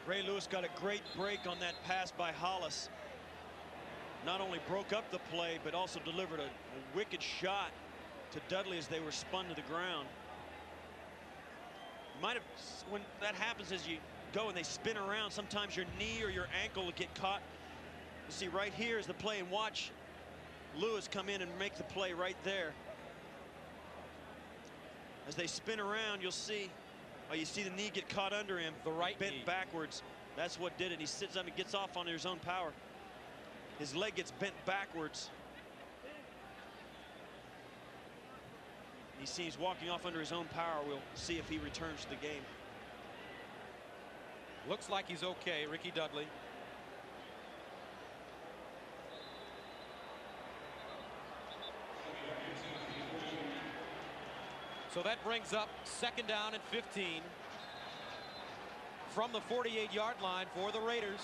Speaker 2: Ray Lewis got a great break on that pass by Hollis. Not only broke up the play, but also delivered a wicked shot to Dudley as they were spun to the ground. Might have, when that happens as you go and they spin around, sometimes your knee or your ankle will get caught. You see right here is the play, and watch Lewis come in and make the play right there. As they spin around, you'll see, you see the knee get caught under him,
Speaker 1: the right
Speaker 2: bent
Speaker 1: knee
Speaker 2: backwards. That's what did it. He sits up and gets off on his own power. His leg gets bent backwards. He seems walking off under his own power. We'll see if he returns to the game.
Speaker 1: Looks like he's okay, Ricky Dudley. So that brings up 2nd down and 15 from the 48-yard line for the Raiders.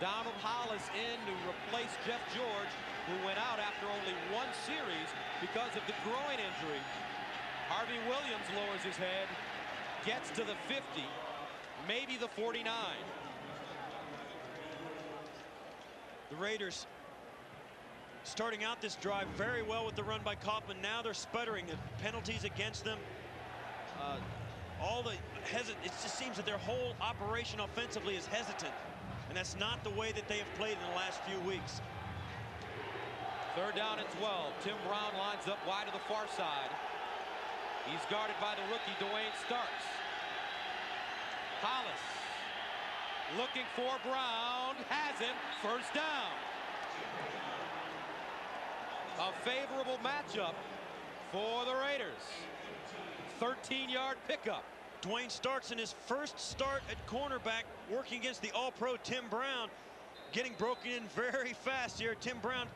Speaker 1: Donald Hollis in to replace Jeff George, who went out after only 1 series because of the groin injury. Harvey Williams lowers his head, gets to the 50, maybe the 49.
Speaker 2: The Raiders starting out this drive very well with the run by Kaufman. Now they're sputtering. The penalties against them. It just seems that their whole operation offensively is hesitant. And that's not the way that they have played in the last few weeks.
Speaker 1: 3rd down and 12. Tim Brown lines up wide to the far side. He's guarded by the rookie, Dwayne Starks. Hollis looking for Brown. Has him. 1st down. A favorable matchup for the Raiders. 13-yard pickup.
Speaker 2: Dwayne Starks in his first start at cornerback, working against the All-Pro Tim Brown, getting broken in very fast here. Tim Brown,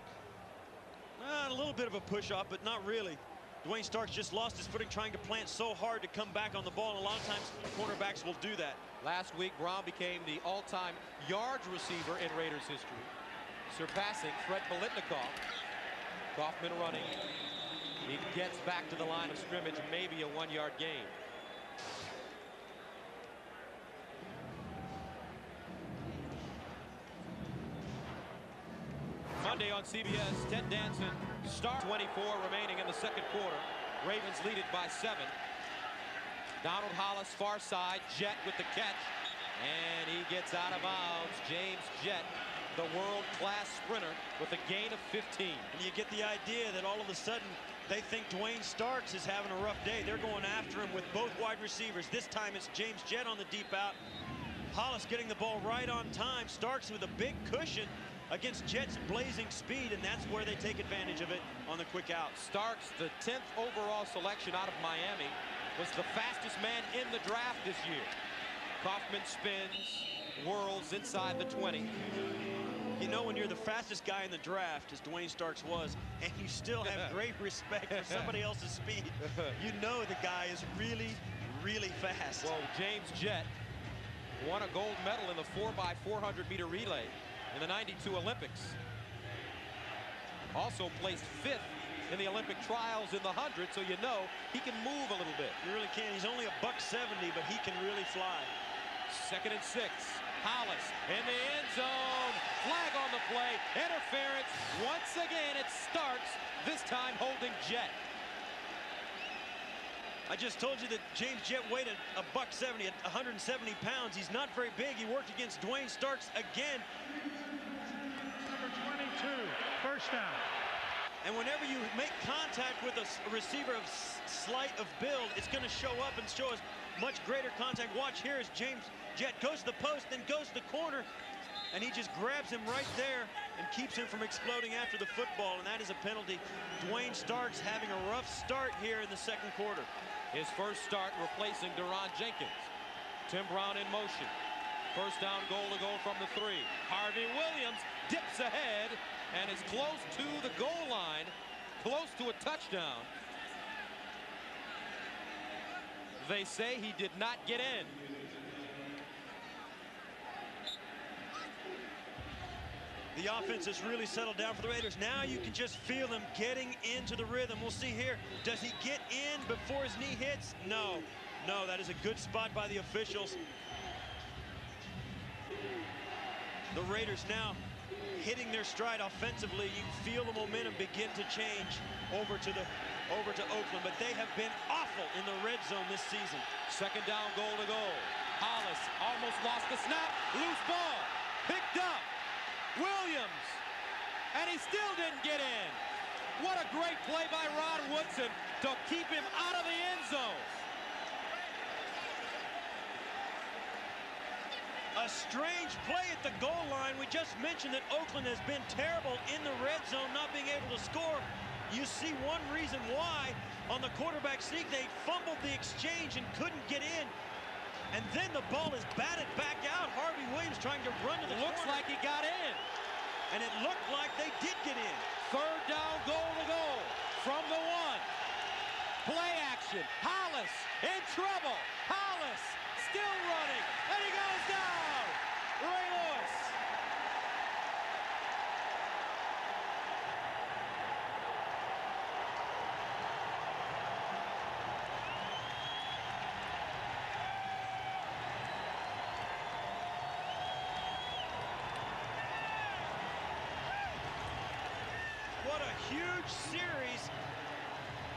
Speaker 2: a little bit of a push-off, but not really. Dwayne Starks just lost his footing trying to plant so hard to come back on the ball, and a lot of times cornerbacks will do that.
Speaker 1: Last week, Brown became the all-time yards receiver in Raiders history, surpassing Fred Biletnikoff. Kaufman running. He gets back to the line of scrimmage, maybe a 1-yard gain. Monday on CBS, Ted Danson start. 24 remaining in the 2nd quarter. Ravens lead it by 7. Donald Hollis far side. Jett with the catch, and he gets out of bounds. James Jett, the world-class sprinter, with a gain of 15.
Speaker 2: And you get the idea that all of a sudden they think Dwayne Starks is having a rough day. They're going after him with both wide receivers. This time it's James Jett on the deep out. Hollis getting the ball right on time. Starks with a big cushion against Jett's blazing speed, and that's where they take advantage of it on the quick out.
Speaker 1: Starks, the 10th overall selection out of Miami, was the fastest man in the draft this year. Kaufman spins, whirls inside the 20.
Speaker 2: You know, when you're the fastest guy in the draft, as Dwayne Starks was, and you still have great respect for somebody else's speed, you know the guy is really, really fast.
Speaker 1: Well, James Jett won a gold medal in the 4x400 meter relay in the '92 Olympics. Also placed 5th in the Olympic trials in the 100, so you know he can move a little bit.
Speaker 2: He really can. He's only a $170, but he can really fly.
Speaker 1: 2nd and 6. Hollis in the end zone. Flag on the play. Interference. Once again, it Starks, this time holding Jett.
Speaker 2: I just told you that James Jett weighed a $170 at 170 pounds. He's not very big. He worked against Dwayne Starks again.
Speaker 3: Number 22, 1st down.
Speaker 2: And whenever you make contact with a receiver of slight of build, it's going to show up and show us much greater contact. Watch here as James Jett goes to the post, then goes to the corner, and he just grabs him right there and keeps him from exploding after the football, and that is a penalty. Dwayne Starks having a rough start here in the 2nd quarter.
Speaker 1: His first start replacing Deron Jenkins. Tim Brown in motion. 1st down, goal to go from the 3. Harvey Williams dips ahead and is close to the goal line, close to a touchdown. They say he did not get in.
Speaker 2: The offense has really settled down for the Raiders. Now you can just feel them getting into the rhythm. We'll see here. Does he get in before his knee hits? No. No, that is a good spot by the officials. The Raiders now hitting their stride offensively. You can feel the momentum begin to change over to Oakland, but they have been awful in the red zone this season.
Speaker 1: 2nd down, goal to go. Hollis almost lost the snap. Loose ball. Picked up. Williams. And he still didn't get in. What a great play by Rod Woodson to keep him out of the end zone.
Speaker 2: A strange play at the goal line. We just mentioned that Oakland has been terrible in the red zone, not being able to score. You see one reason why. On the quarterback sneak, they fumbled the exchange and couldn't get in. And then the ball is batted back out. Harvey Williams trying to run to the
Speaker 1: Looks
Speaker 2: corner.
Speaker 1: like he got in.
Speaker 2: And it looked like they did get in.
Speaker 1: Third down, goal to goal from the 1. Play action. Hollis in trouble. Hollis still running, and he goes down. Ray Lewis.
Speaker 2: What a huge series.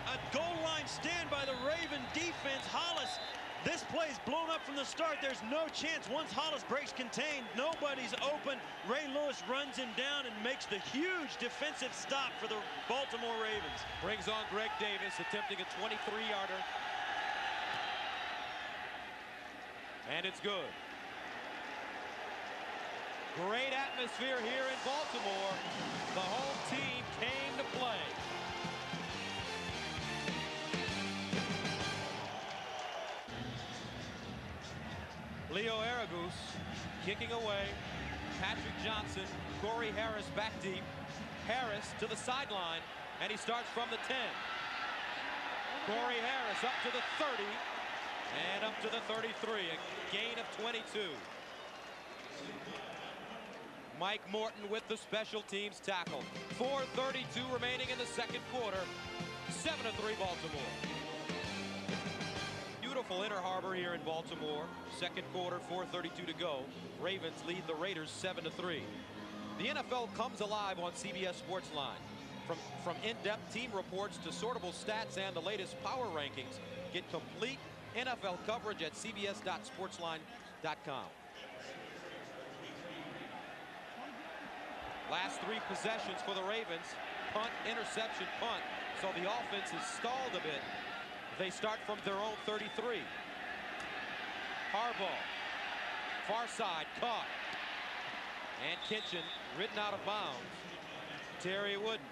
Speaker 2: A goal line stand by the Raven defense. Hollis, this play's blown up from the start. There's no chance. Once Hollis breaks contained, nobody's open. Ray Lewis runs him down and makes the huge defensive stop for the Baltimore Ravens.
Speaker 1: Brings on Greg Davis, attempting a 23-yarder. And it's good. Great atmosphere here in Baltimore. The home team came to play. Leo Aragus kicking away. Patrick Johnson, Corey Harris back deep. Harris to the sideline, and he starts from the 10. Corey Harris up to the 30 and up to the 33, a gain of 22. Mike Morton with the special teams tackle. 4:32 remaining in the second quarter. 7-3 Baltimore. Beautiful Inner Harbor here in Baltimore. Second quarter, 4:32 to go. Ravens lead the Raiders 7-3. The NFL comes alive on CBS Sports Line. From in-depth team reports to sortable stats and the latest power rankings, get complete NFL coverage at cbs.sportsline.com. Last 3 possessions for the Ravens. Punt, interception, punt. So the offense is stalled a bit. They start from their own 33. Harbaugh. Far side, caught. And Kitchen ridden out of bounds. Terry Wooden.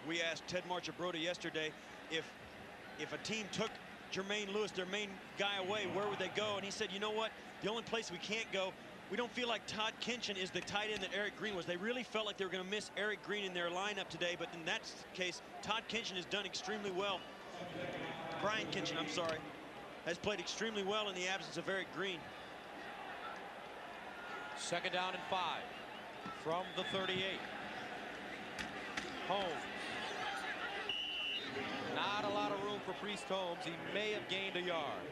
Speaker 2: We asked Ted Marchibroda yesterday if a team took Jermaine Lewis, their main guy, away, where would they go? And he said, you know what? The only place we can't go, we don't feel like Todd Kinchin is the tight end that Eric Green was. They really felt like they were going to miss Eric Green in their lineup today, but in that case, Todd Kinchin has done extremely well. Brian Kinchin, I'm sorry, has played extremely well in the absence of Eric Green.
Speaker 1: Second down and 5 from the 38. Holmes. Not a lot of room for Priest Holmes. He may have gained a yard.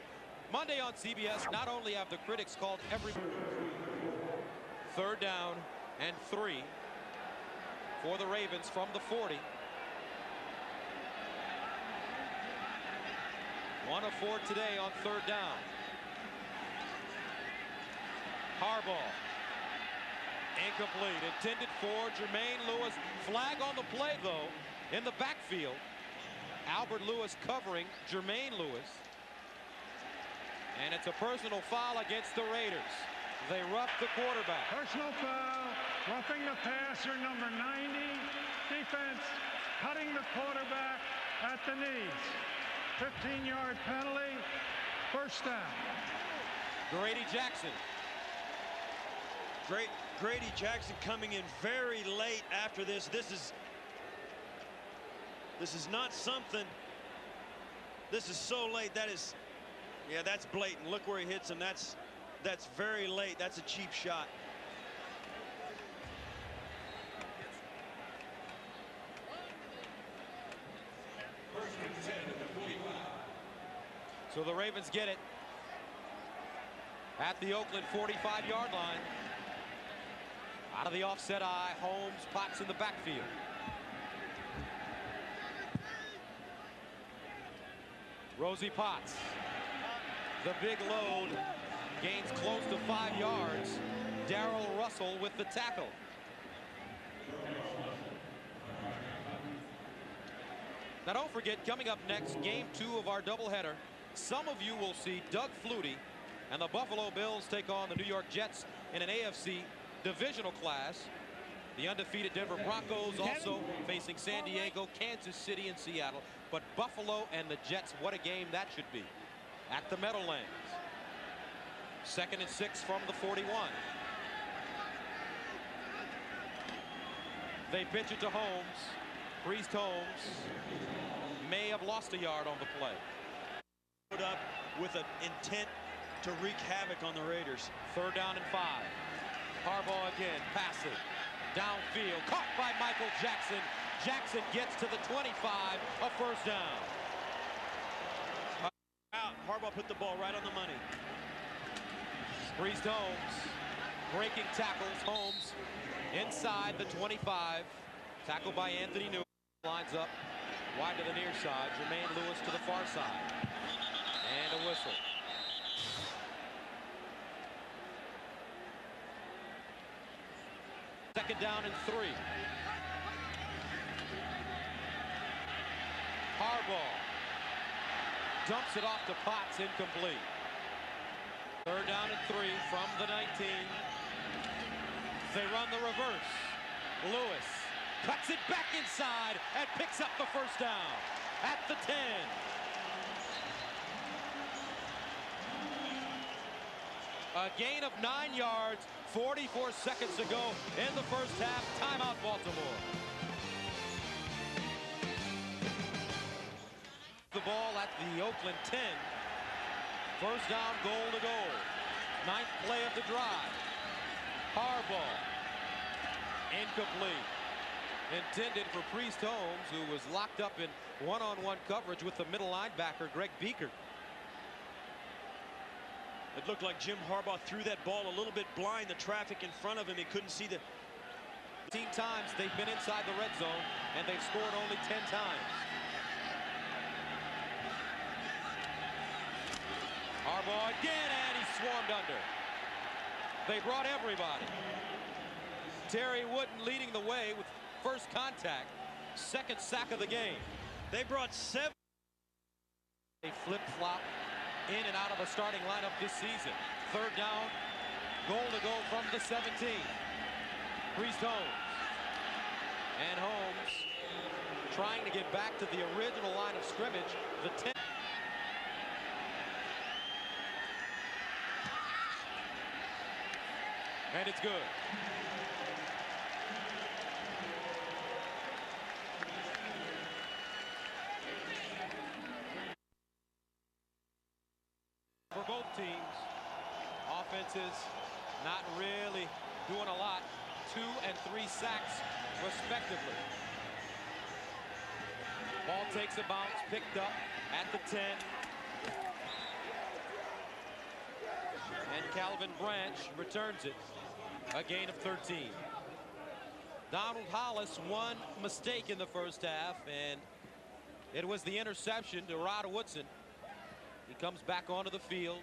Speaker 1: Monday on CBS, not only have the critics called every... Third down and 3 for the Ravens from the 40. 1 of 4 today on third down. Harbaugh. Incomplete. Intended for Jermaine Lewis. Flag on the play, though, in the backfield. Albert Lewis covering Jermaine Lewis. And it's a personal foul against the Raiders. They rough the quarterback.
Speaker 3: Personal foul, roughing the passer, number 90. Defense cutting the quarterback at the knees. 15-yard penalty, first down.
Speaker 1: Grady Jackson.
Speaker 2: Grady Jackson coming in very late after this. This is not something. This is so late. That is, yeah, that's blatant. Look where he hits him. That's very late. That's a cheap shot.
Speaker 1: So the Ravens get it at the Oakland 45-yard line. Out of the offset eye, Holmes pots in the backfield. Rosie Potts. The big load gains close to 5 yards. Darrell Russell with the tackle. Now don't forget, coming up next, game 2 of our doubleheader. Some of you will see Doug Flutie And the Buffalo Bills take on the New York Jets in an AFC divisional class. The undefeated Denver Broncos also facing San Diego, Kansas City, and Seattle. But Buffalo and the Jets, what a game that should be at the Meadowlands. 2nd and 6 from the 41. They pitch it to Holmes. Priest Holmes may have lost a yard on the play.
Speaker 2: Put up with an intent to wreak havoc on the Raiders.
Speaker 1: 3rd down and 5. Harbaugh again, passing. Downfield, caught by Michael Jackson. Jackson gets to the 25, a 1st down.
Speaker 2: Out. Harbaugh put the ball right on the money.
Speaker 1: Priest Holmes breaking tackles. Holmes inside the 25. Tackled by Anthony New. Lines up wide to the near side. Jermaine Lewis to the far side. And a whistle. Second down and 3. Harbaugh dumps it off to Potts, incomplete. 3rd down and 3 from the 19. They run the reverse. Lewis cuts it back inside and picks up the 1st down at the 10. A gain of 9 yards, 44 seconds to go in the 1st half. Timeout, Baltimore. The ball at the Oakland 10. 1st down, goal to goal. 9th play of the drive. Harbaugh. Incomplete. Intended for Priest Holmes, who was locked up in one-on-one coverage with the middle linebacker, Greg Beaker.
Speaker 2: It looked like Jim Harbaugh threw that ball a little bit blind. The traffic in front of him, he couldn't see the...
Speaker 1: 15 times they've been inside the red zone, and they've scored only 10 times. Harbaugh again, and he swarmed under. They brought everybody. Terry Wooden leading the way with 1st contact, 2nd sack of the game.
Speaker 2: They brought 7.
Speaker 1: They flip-flop in and out of a starting lineup this season. 3rd down, goal to go from the 17. Priest Holmes. And Holmes trying to get back to the original line of scrimmage, the 10. And it's good. For both teams, offenses not really doing a lot. 2 and 3 sacks, respectively. Ball takes a bounce, picked up at the 10. And Calvin Branch returns it. A gain of 13. Donald Hollis, 1 mistake in the 1st half, and it was the interception to Rod Woodson. He comes back onto the field.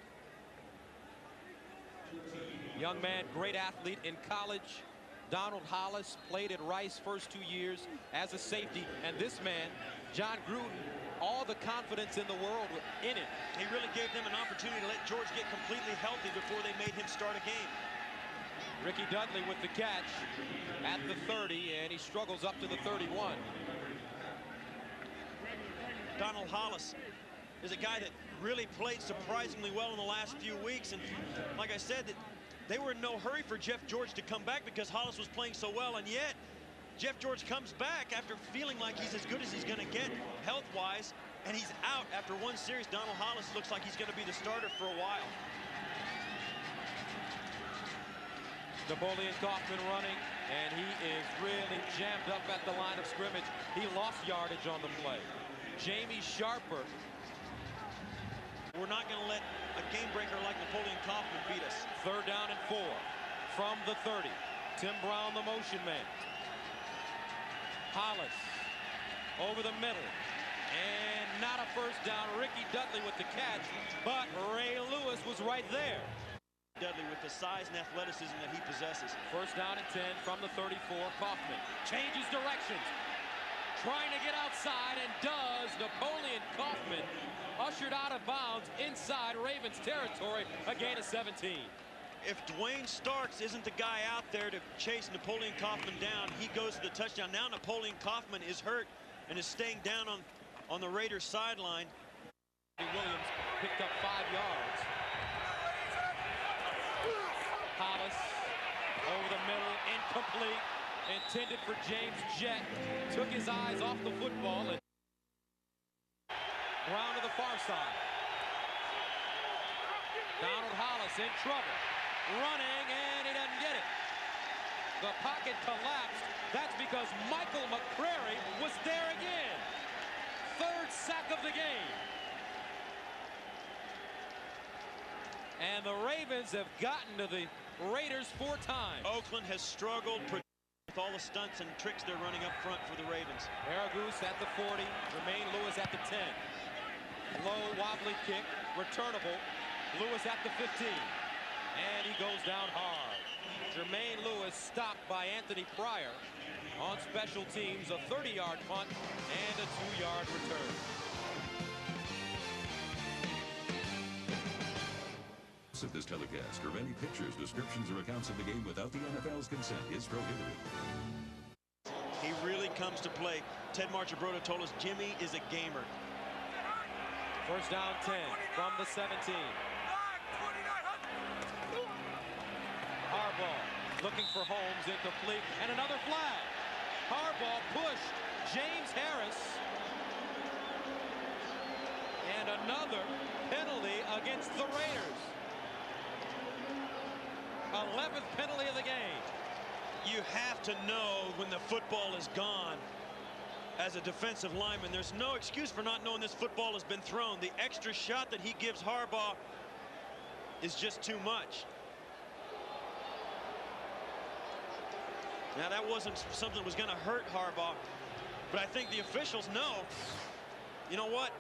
Speaker 1: Young man, great athlete in college. Donald Hollis played at Rice first 2 years as a safety, and this man, John Gruden, all the confidence in the world in him.
Speaker 2: He really gave them an opportunity to let George get completely healthy before they made him start a game.
Speaker 1: Ricky Dudley with the catch at the 30, and he struggles up to the 31.
Speaker 2: Donald Hollis is a guy that really played surprisingly well in the last few weeks, and like I said, that they were in no hurry for Jeff George to come back because Hollis was playing so well, and yet Jeff George comes back after feeling like he's as good as he's going to get health-wise, and he's out after 1 series. Donald Hollis looks like he's going to be the starter for a while.
Speaker 1: Napoleon Kaufman running, and he is really jammed up at the line of scrimmage. He lost yardage on the play. Jamie Sharper.
Speaker 2: We're not going to let a game breaker like Napoleon Kaufman beat us.
Speaker 1: 3rd down and 4 from the 30. Tim Brown, the motion man. Hollis over the middle, and not a 1st down. Ricky Dudley with the catch, but Ray Lewis was right there.
Speaker 2: Dudley with the size and athleticism that he possesses.
Speaker 1: 1st down and 10 from the 34. Kaufman changes directions. trying to get outside, and does. Napoleon Kaufman ushered out of bounds inside Ravens territory, a gain of 17.
Speaker 2: If Dwayne Starks isn't the guy out there to chase Napoleon Kaufman down, he goes to the touchdown. Now Napoleon Kaufman is hurt and is staying down on the Raiders sideline.
Speaker 1: Williams picked up 5 yards. Hollis over the middle, incomplete, intended for James Jett. Took his eyes off the football and Brown to the far side. Donald Hollis in trouble. Running, and he doesn't get it. The pocket collapsed. That's because Michael McCrary was there again. 3rd sack of the game. And the Ravens have gotten to the Raiders 4 times.
Speaker 2: Oakland has struggled with all the stunts and tricks they're running up front for the Ravens.
Speaker 1: Aragoose at the 40, Jermaine Lewis at the 10. Low wobbly kick, returnable. Lewis at the 15. And he goes down hard. Jermaine Lewis stopped by Anthony Pryor. On special teams, a 30-yard punt and a 2-yard return.
Speaker 4: Of this telecast or any pictures, descriptions, or accounts of the game without the NFL's consent is prohibited.
Speaker 2: He really comes to play. Ted Marchibroda told us Jimmy is a gamer.
Speaker 1: 1st down 10 from the 17. Harbaugh looking for Holmes, incomplete, and another flag. Harbaugh pushed James Harris. And another penalty against the Raiders. 11th penalty of the game.
Speaker 2: You have to know when the football is gone as a defensive lineman. There's no excuse for not knowing this football has been thrown. The extra shot that he gives Harbaugh is just too much. Now, that wasn't something that was going to hurt Harbaugh, but I think the officials know, you know what?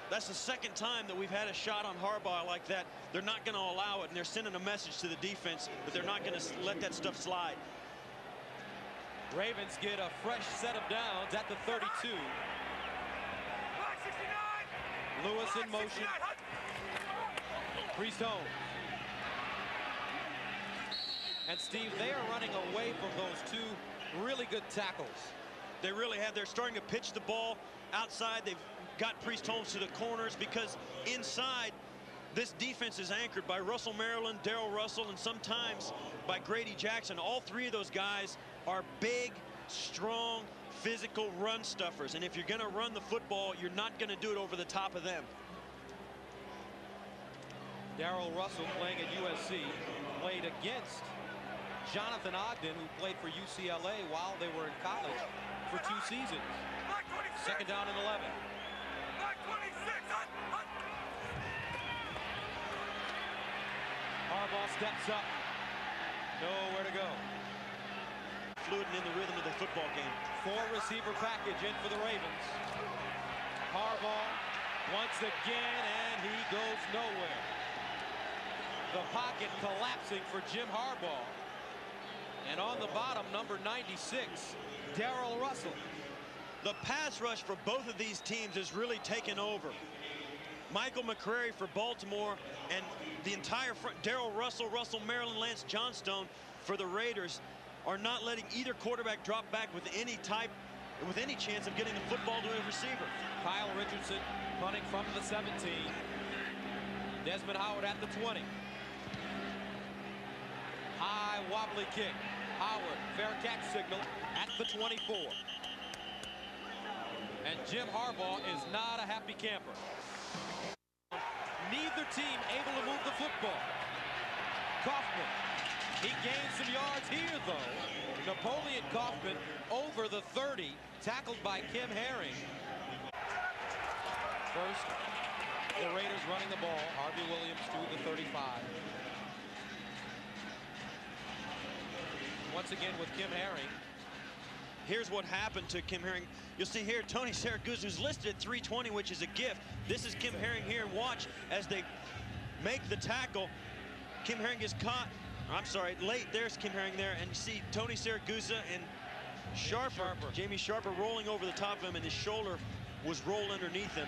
Speaker 2: That's the 2nd time that we've had a shot on Harbaugh like that. They're not going to allow it, and they're sending a message to the defense that they're not going to let that stuff slide.
Speaker 1: Ravens get a fresh set of downs at the 32. Lewis in motion. Priest home. And Steve, they are running away from those 2 really good tackles.
Speaker 2: They really have. They're starting to pitch the ball outside. They've got Priest Holmes to the corners because inside this defense is anchored by Russell Maryland, Darrell Russell, and sometimes by Grady Jackson. All 3 of those guys are big, strong, physical run stuffers. And if you're going to run the football, you're not going to do it over the top of them.
Speaker 1: Darrell Russell, playing at USC, played against Jonathan Ogden, who played for UCLA while they were in college for 2 seasons. 2nd down and 11. Harbaugh steps up. Nowhere to go.
Speaker 2: Fluid and in the rhythm of the football game.
Speaker 1: 4-receiver package in for the Ravens. Harbaugh once again, and he goes nowhere. The pocket collapsing for Jim Harbaugh. And on the bottom, number 96, Darrell Russell.
Speaker 2: The pass rush for both of these teams is really taken over. Michael McCrary for Baltimore and the entire front, Darrell Russell, Russell Maryland, Lance Johnstone for the Raiders are not letting either quarterback drop back with any chance of getting the football to a receiver.
Speaker 1: Kyle Richardson punting from the 17. Desmond Howard at the 20. High wobbly kick. Howard, fair catch signal at the 24. And Jim Harbaugh is not a happy camper. Neither team able to move the football. Kaufman, he gains some yards here though. Napoleon Kaufman over the 30, tackled by Kim Herring. First, the Raiders running the ball. Harvey Williams to the 35. Once again with Kim Herring.
Speaker 2: Here's what happened to Kim Herring. You'll see here Tony Siragusa, who's listed at 320, which is a gift. This is Kim Herring here, and watch as they make the tackle. Kim Herring is caught. I'm sorry, late. There's Kim Herring there, and you see Tony Siragusa and Jamie Sharper rolling over the top of him, and his shoulder was rolled underneath him.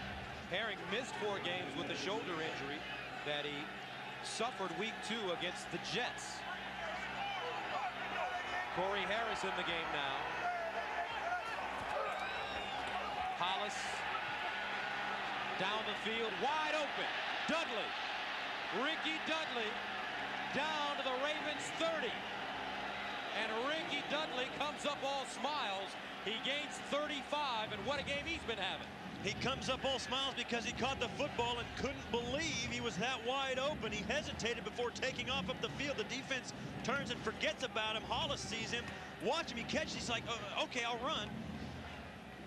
Speaker 1: Herring missed 4 games with a shoulder injury that he suffered week 2 against the Jets. Corey Harris in the game now. Hollis down the field, wide open. Dudley, Ricky Dudley, down to the Ravens 30. And Ricky Dudley comes up all smiles. He gains 35, and what a game he's been having.
Speaker 2: He comes up all smiles because he caught the football and couldn't believe he was that wide open. He hesitated before taking off up the field. The defense turns and forgets about him. Hollis sees him, watch him, he catches, he's like, okay, I'll run.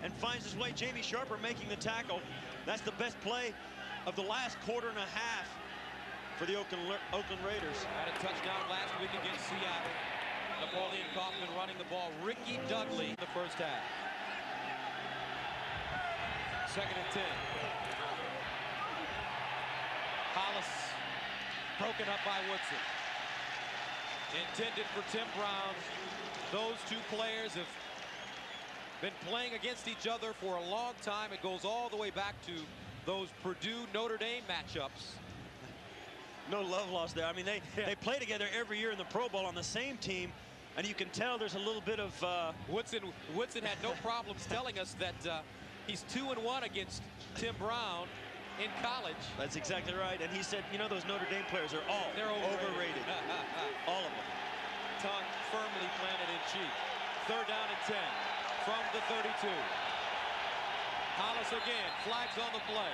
Speaker 2: And finds his way. Jamie Sharper making the tackle. That's the best play of the last quarter and a half for the Oakland Raiders.
Speaker 1: Had a touchdown last week against Seattle. Napoleon Kaufman running the ball. Ricky Dudley in the first half. 2nd and 10. Hollis broken up by Woodson. Intended for Tim Brown. Those 2 players have been playing against each other for a long time. It goes all the way back to those Purdue-Notre Dame matchups.
Speaker 2: No love lost there. I mean, they play together every year in the Pro Bowl on the same team, and you can tell there's a little bit of
Speaker 1: Woodson had no problems telling us that he's 2-1 against Tim Brown in college.
Speaker 2: That's exactly right. And he said, you know, those Notre Dame players are all overrated. All of them.
Speaker 1: Tongue firmly planted in cheek. 3rd down and 10 from the 32. Hollis again, flags on the play.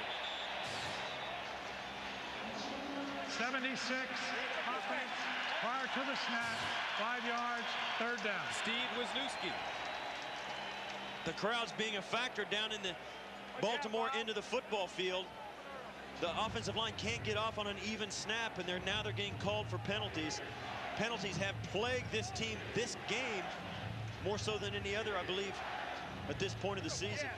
Speaker 3: 76, offense, prior to the snap, 5 yards, 3rd down.
Speaker 1: Steve Wisniewski.
Speaker 2: The crowd's being a factor down in the Baltimore end of the football field. The offensive line can't get off on an even snap, and now they're getting called for penalties. Penalties have plagued this team this game more so than any other, I believe, at this point of the season.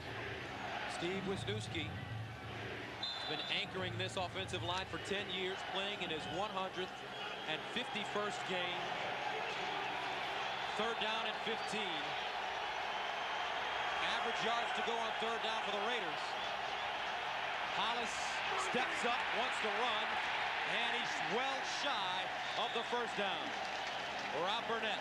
Speaker 1: Steve Wisniewski has been anchoring this offensive line for 10 years, playing in his 151st game. 3rd down and 15. Average yards to go on 3rd down for the Raiders. Hollis steps up, wants to run, and he's well shy of the 1st down. Rob Burnett.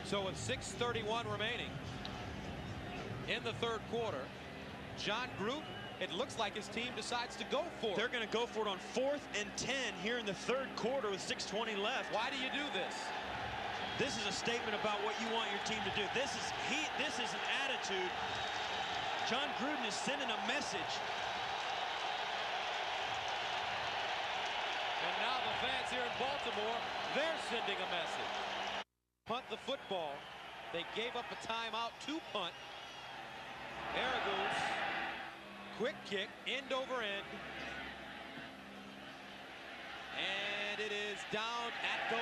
Speaker 1: So with 6:31 remaining in the 3rd quarter, John Groot, it looks like his team decides to go for it.
Speaker 2: They're going to go for it on 4th and 10 here in the 3rd quarter with 6:20 left.
Speaker 1: Why do you do this?
Speaker 2: This is a statement about what you want your team to do. This is an attitude. John Gruden is sending a message.
Speaker 1: And now the fans here in Baltimore, they're sending a message. Punt the football. They gave up a timeout to punt. Aragouz, quick kick, end over end. And it is down at the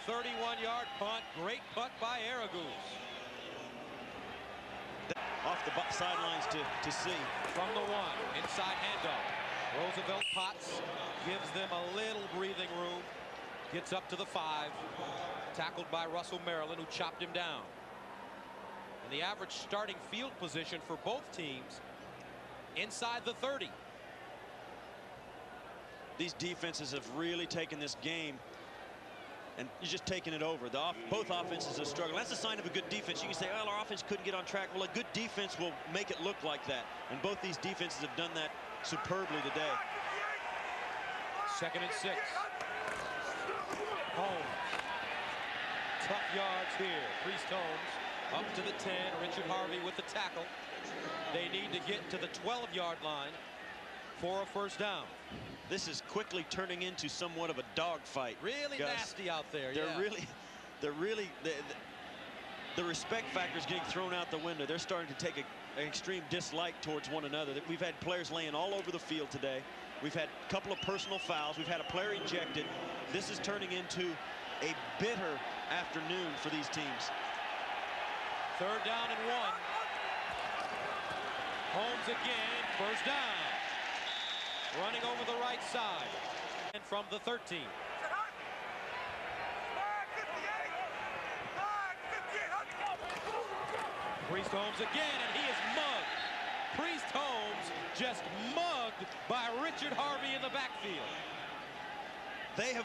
Speaker 1: 1. 31-yard punt, great punt by Aragouz.
Speaker 2: Off the sidelines to see.
Speaker 1: From the 1, inside handoff. Roosevelt Potts gives them a little breathing room. Gets up to the 5. Tackled by Russell Maryland, who chopped him down. And the average starting field position for both teams inside the 30.
Speaker 2: These defenses have really taken this game and you're just taking it over. Both offenses are struggling. That's a sign of a good defense. You can say, well, our offense couldn't get on track. Well, a good defense will make it look like that. And both these defenses have done that superbly today.
Speaker 1: 2nd and 6. Holmes. Tough yards here. Priest Holmes up to the 10. Richard Harvey with the tackle. They need to get to the 12-yard line for a 1st down.
Speaker 2: This is quickly turning into somewhat of a dogfight.
Speaker 1: Really
Speaker 2: Gus.
Speaker 1: Nasty out there.
Speaker 2: The respect factor is getting thrown out the window. They're starting to take an extreme dislike towards one another. We've had players laying all over the field today. We've had a couple of personal fouls. We've had a player ejected. This is turning into a bitter afternoon for these teams.
Speaker 1: Third down and 1. Holmes again, first down. Running over the right side. And from the 13. Priest Holmes again, and he is mugged. Priest Holmes just mugged by Richard Harvey in the backfield.
Speaker 2: They've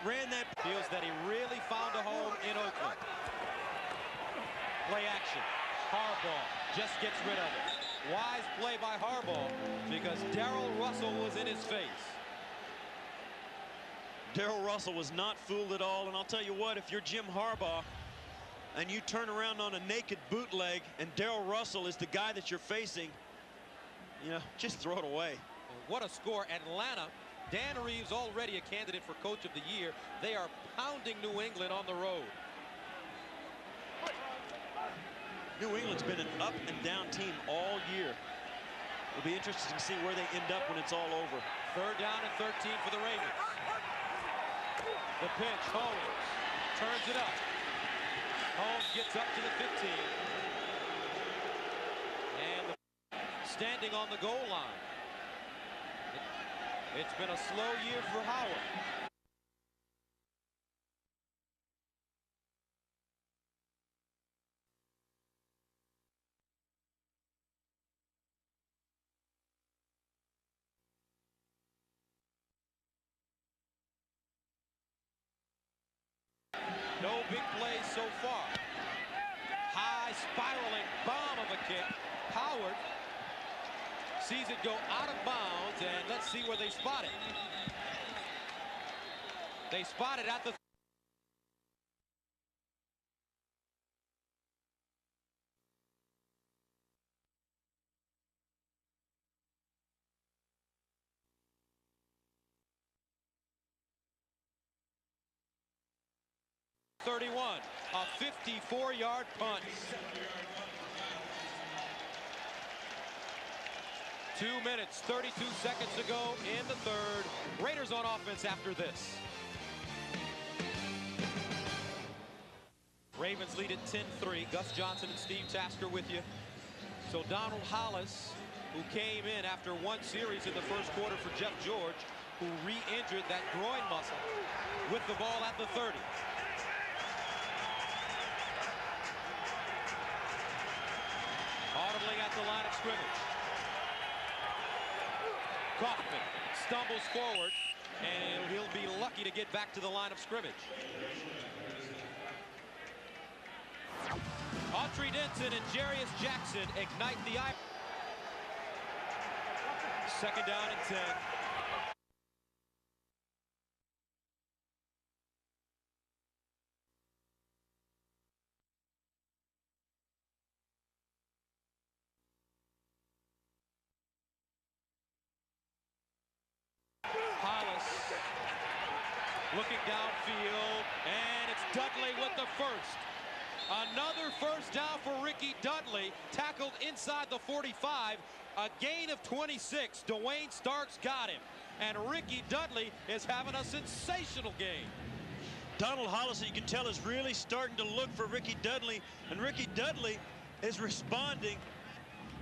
Speaker 2: ran that.
Speaker 1: Feels that he really found a home in Oakland. Play action. Harbaugh just gets rid of it. Wise play by Harbaugh because Darrell Russell was in his face.
Speaker 2: Darrell Russell was not fooled at all, and I'll tell you what, if you're Jim Harbaugh and you turn around on a naked bootleg and Darrell Russell is the guy that you're facing, you know, just throw it away.
Speaker 1: What a score. Atlanta, Dan Reeves already a candidate for Coach of the Year. They are pounding New England on the road.
Speaker 2: New England's been an up and down team all year. It'll be interesting to see where they end up when it's all over.
Speaker 1: Third down and 13 for the Ravens. The pitch, Holmes turns it up. Holmes gets up to the 15. And standing on the goal line. It's been a slow year for Howard. No big plays so far. High spiraling bomb of a kick. Howard sees it go out of bounds, and let's see where they spot it. They spot it at the 31, a 54-yard punt. 2 minutes, 32 seconds to go in the third. Raiders on offense after this. Ravens lead at 10-3. Gus Johnson and Steve Tasker with you. So Donald Hollis, who came in after one series in the first quarter for Jeff George, who re-injured that groin muscle, with the ball at the 30. Audibly at the line of scrimmage. Kaufman stumbles forward, and he'll be lucky to get back to the line of scrimmage. Autry Denson and Jarius Jackson ignite the eye. Second down and 10. Looking downfield, and it's Dudley with the first. Another first down for Ricky Dudley, tackled inside the 45. A gain of 26. Dwayne Starks got him, and Ricky Dudley is having a sensational game.
Speaker 2: Donald Hollis, you can tell, is really starting to look for Ricky Dudley, and Ricky Dudley is responding,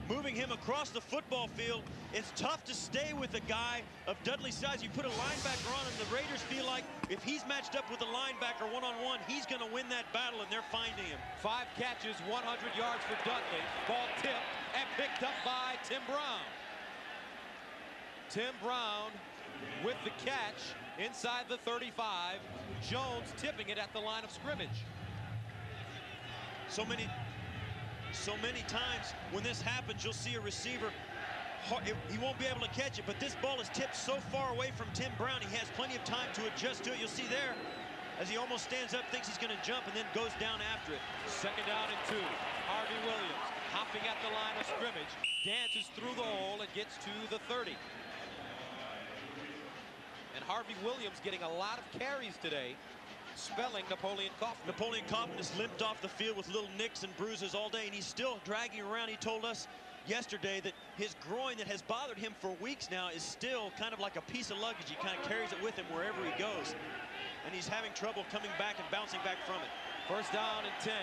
Speaker 2: moving him across the football field. It's tough to stay with a guy of Dudley's size. You put a linebacker on him, the Raiders feel like if he's matched up with a linebacker one-on-one, he's going to win that battle, and they're finding him. 5 catches, 100 yards for Dudley. Ball tipped and picked up by Tim Brown. Tim Brown with the catch inside the 35. Jones tipping it at the line of scrimmage. So many times when this happens, you'll see a receiver, he won't be able to catch it, but this ball is tipped so far away from Tim Brown, he has plenty of time to adjust to it. You'll see there, as he almost stands up, thinks he's going to jump, and then goes down after it.
Speaker 1: Second down and 2. Harvey Williams hopping at the line of scrimmage, dances through the hole and gets to the 30. And Harvey Williams getting a lot of carries today, spelling Napoleon Kaufman.
Speaker 2: Napoleon Kaufman has limped off the field with little nicks and bruises all day, and he's still dragging around. He told us yesterday that his groin that has bothered him for weeks now is still kind of like a piece of luggage. He kind of carries it with him wherever he goes, and he's having trouble coming back and bouncing back from it.
Speaker 1: First down and 10.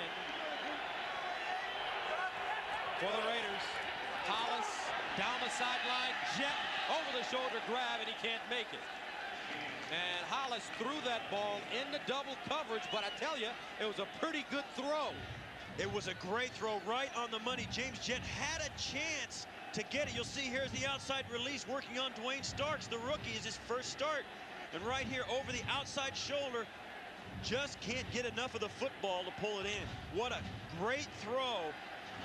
Speaker 1: for the Raiders. Hollis down the sideline, jet over the shoulder grab, and he can't make it. And Hollis threw that ball into double coverage, but I tell you, it was a pretty good throw.
Speaker 2: It was a great throw, right on the money. James Jett had a chance to get it. You'll see here's the outside release working on Dwayne Starks. The rookie is his first start. And right here over the outside shoulder, just can't get enough of the football to pull it in. What a great throw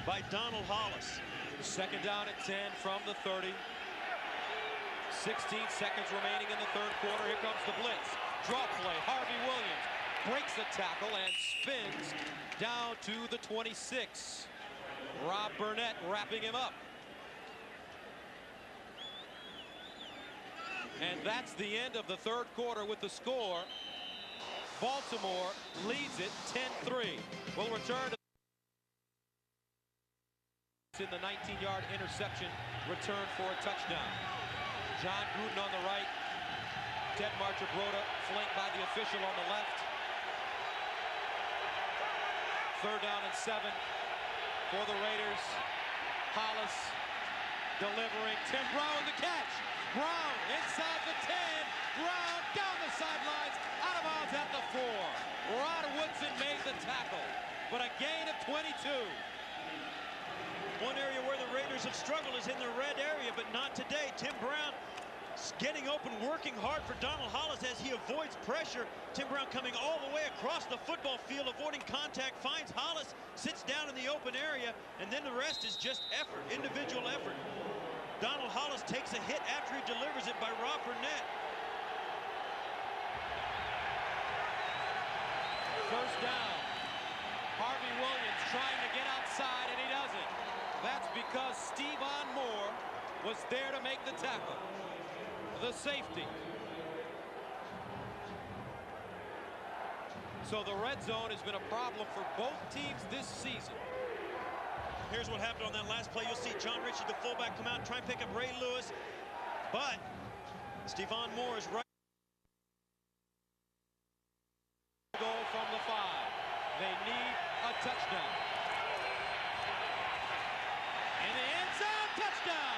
Speaker 2: by Donald Hollis.
Speaker 1: Second down at 10 from the 30. 16 seconds remaining in the third quarter. Here comes the blitz. Draw play. Harvey Williams breaks the tackle and spins down to the 26. Rob Burnett wrapping him up. And that's the end of the third quarter with the score. Baltimore leads it 10-3. We'll return to in the 19-yard interception return for a touchdown. John Gruden on the right. Ted Marchibroda flanked by the official on the left. Third down and 7 for the Raiders. Hollis delivering. Tim Brown the catch. Brown inside the 10. Brown down the sidelines. Out of bounds at the 4. Rod Woodson made the tackle, but a gain of 22.
Speaker 2: One area where the Raiders have struggled is in the red area, but not today. Tim Brown getting open, working hard for Donald Hollis as he avoids pressure. Tim Brown coming all the way across the football field, avoiding contact, finds Hollis, sits down in the open area, and then the rest is just effort, individual effort. Donald Hollis takes a hit after he delivers it by Rob Burnett.
Speaker 1: First down. Harvey Williams trying to get outside, and he doesn't. That's because Stephon Moore was there to make the tackle. The safety. So the red zone has been a problem for both teams this season.
Speaker 2: Here's what happened on that last play. You'll see John Ritchie, the fullback, come out and try and pick up Ray Lewis. But Stephon Moore is right.
Speaker 1: Goal from the 5. They need a touchdown. In the end zone, touchdown!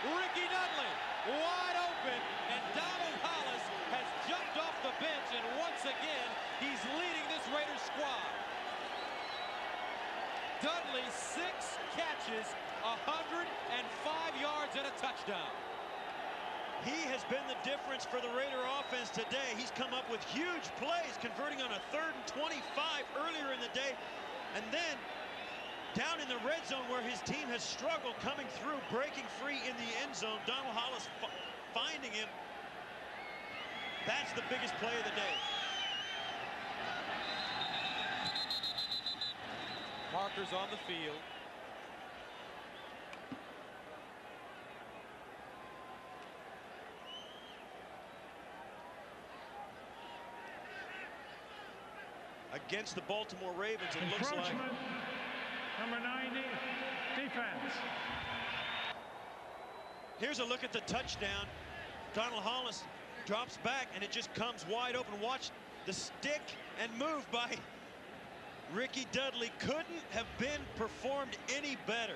Speaker 1: Ricky Dudley wide open, and Donald Hollis has jumped off the bench, and once again, he's leading this Raiders squad. Dudley, 6 catches, 105 yards and a touchdown.
Speaker 2: He has been the difference for the Raider offense today. He's come up with huge plays, converting on a 3rd and 25 earlier in the day. And then down in the red zone where his team has struggled, coming through, breaking free in the end zone. Donald Hollis finding him. That's the biggest play of the day.
Speaker 1: Parker's on the field.
Speaker 2: Against the Baltimore Ravens, it looks like.
Speaker 3: Number 90, defense.
Speaker 2: Here's a look at the touchdown. Donald Hollis drops back, and it just comes wide open. Watch the stick and move by Ricky Dudley. Couldn't have been performed any better.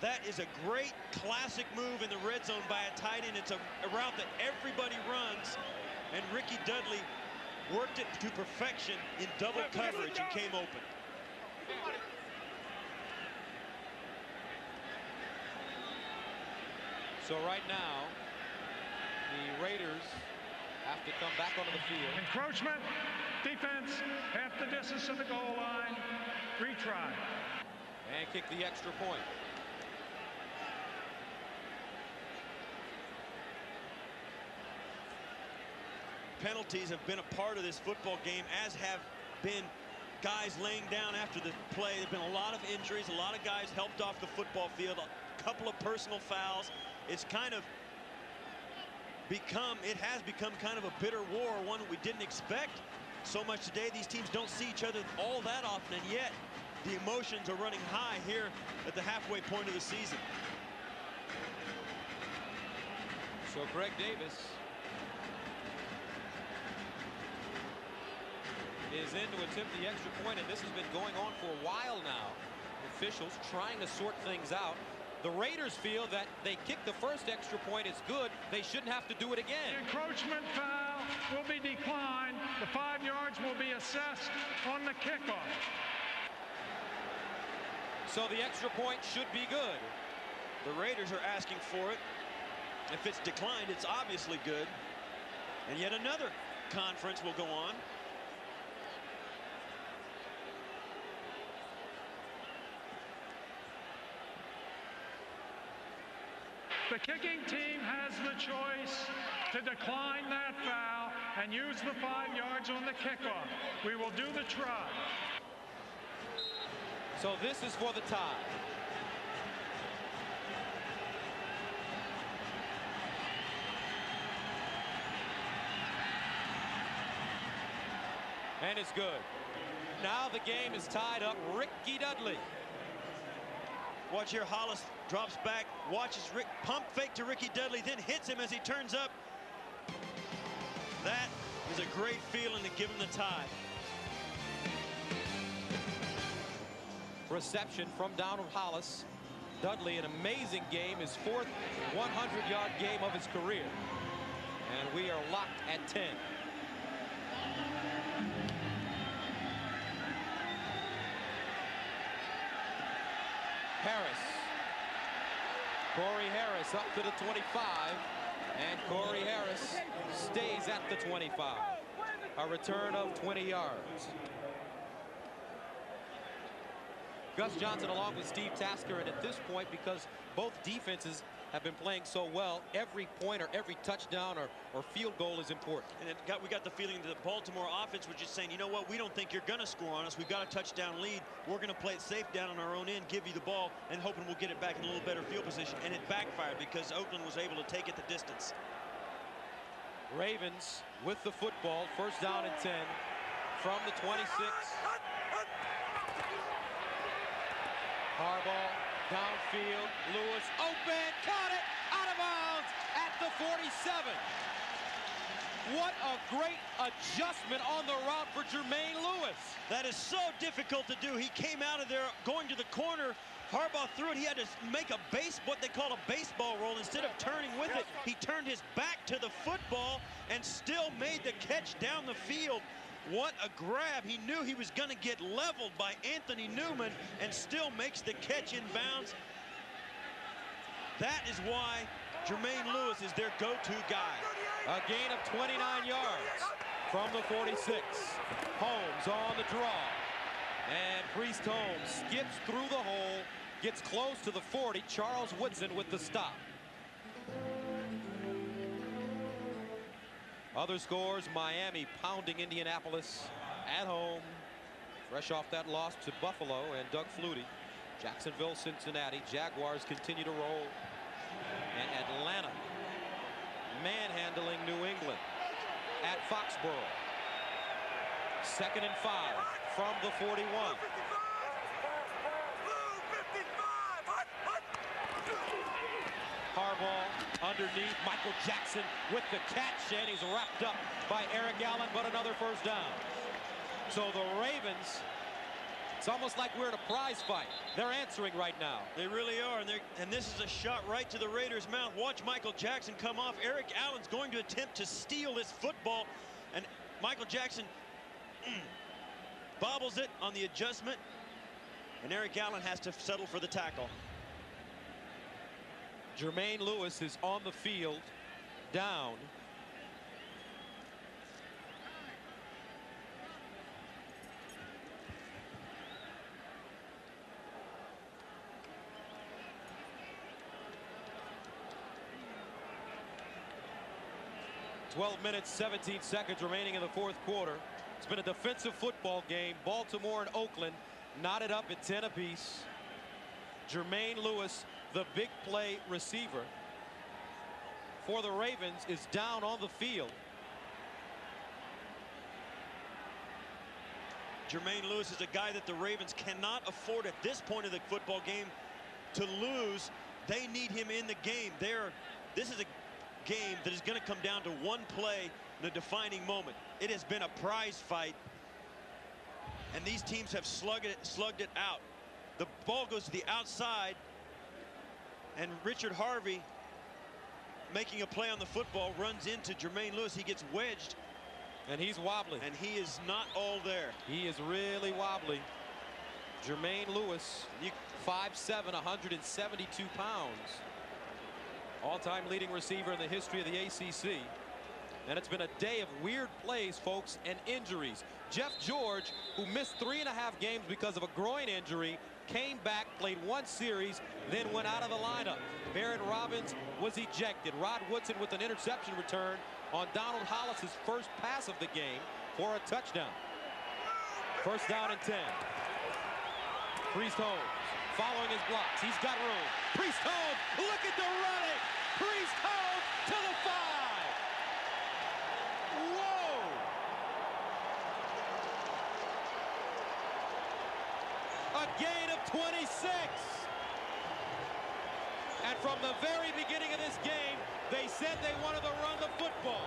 Speaker 2: That is a great classic move in the red zone by a tight end. It's a route that everybody runs, and Ricky Dudley worked it to perfection in double coverage and came open.
Speaker 1: So right now, the Raiders have to come back onto the field.
Speaker 3: Encroachment, defense, half the distance to the goal line, retry.
Speaker 1: And kick the extra point.
Speaker 2: Penalties have been a part of this football game, as have been guys laying down after the play. There have been a lot of injuries, a lot of guys helped off the football field, a couple of personal fouls. It's kind of become, it has become kind of a bitter war, one we didn't expect so much today. These teams don't see each other all that often, and yet the emotions are running high here at the halfway point of the season.
Speaker 1: So Greg Davis is in to attempt the extra point, and this has been going on for a while now. officials trying to sort things out. The Raiders feel that they kicked the first extra point is good. They shouldn't have to do it again.
Speaker 3: The encroachment foul will be declined. The 5 yards will be assessed on the kickoff.
Speaker 1: So the extra point should be good.
Speaker 2: The Raiders are asking for it. If it's declined, it's obviously good. And yet another conference will go on.
Speaker 3: The kicking team has the choice to decline that foul and use the 5 yards on the kickoff. We will do the try.
Speaker 1: So this is for the tie. And it's good. Now the game is tied up. Ricky Dudley.
Speaker 2: Watch here, Hollis drops back, watches Rick pump fake to Ricky Dudley, then hits him as he turns up. That is a great feeling to give him the tie.
Speaker 1: Reception from Donald Hollis. Dudley, an amazing game, his 4th 100-yard game of his career. And we are locked at 10. Harris. Corey Harris up to the 25, and Corey Harris stays at the 25. A return of 20 yards. Gus Johnson along with Steve Tasker, and at this point, because both defenses have been playing so well, every point or every touchdown or field goal is important.
Speaker 2: And we got the feeling that the Baltimore offense was just saying, you know what, we don't think you're going to score on us. We've got a touchdown lead. We're going to play it safe down on our own end, give you the ball, and hoping we'll get it back in a little better field position. And it backfired because Oakland was able to take it the distance.
Speaker 1: Ravens with the football, first down and 10 from the 26. Harbaugh downfield, Lewis open, caught it, out of bounds at the 47. What a great adjustment on the route for Jermaine Lewis.
Speaker 2: That is so difficult to do. He came out of there going to the corner. Harbaugh threw it. He had to make what they call a baseball roll. Instead of turning with it, he turned his back to the football and still made the catch down the field. What a grab. He knew he was going to get leveled by Anthony Newman and still makes the catch in bounds. That is why Jermaine Lewis is their go-to guy.
Speaker 1: A gain of 29 yards from the 46. Holmes on the draw. And Priest Holmes skips through the hole, gets close to the 40. Charles Woodson with the stop. Other scores, Miami pounding Indianapolis at home. Fresh off that loss to Buffalo and Doug Flutie. Jacksonville, Cincinnati. Jaguars continue to roll. And Atlanta manhandling New England at Foxborough. 2nd and 5 from the 41. Harbaugh underneath, Michael Jackson with the catch, and he's wrapped up by Eric Allen, but another first down. So the Ravens, it's almost like we're in a prize fight. They're answering right now.
Speaker 2: They really are, and this is a shot right to the Raiders' mouth. Watch Michael Jackson come off. Eric Allen's going to attempt to steal this football, and Michael Jackson bobbles it on the adjustment, and Eric Allen has to settle for the tackle.
Speaker 1: Jermaine Lewis is on the field, down. .12 minutes, 17 seconds remaining in the 4th quarter. It's been a defensive football game. Baltimore and Oakland knotted up at 10 apiece. Jermaine Lewis, the big play receiver for the Ravens, is down on the field.
Speaker 2: Jermaine Lewis is a guy that the Ravens cannot afford at this point of the football game to lose. They need him in the game. This is a game that is going to come down to one play, the defining moment. It has been a prize fight, and these teams have slugged it out. The ball goes to the outside, and Richard Harvey, making a play on the football, runs into Jermaine Lewis. He gets wedged.
Speaker 1: And he's wobbly.
Speaker 2: And he is not all there.
Speaker 1: He is really wobbly. Jermaine Lewis, 5'7", 172 pounds. All-time leading receiver in the history of the ACC. And it's been a day of weird plays, folks, and injuries. Jeff George, who missed 3.5 games because of a groin injury, came back, played 1 series, then went out of the lineup. Barrett Robbins was ejected. Rod Woodson with an interception return on Donald Hollis's first pass of the game for a touchdown. First down and 10. Priest Holmes following his blocks. He's got room. Priest Holmes, look at the running. Priest Holmes to the 5. Whoa! A gain of 26. And from the very beginning of this game, they said they wanted to run the football.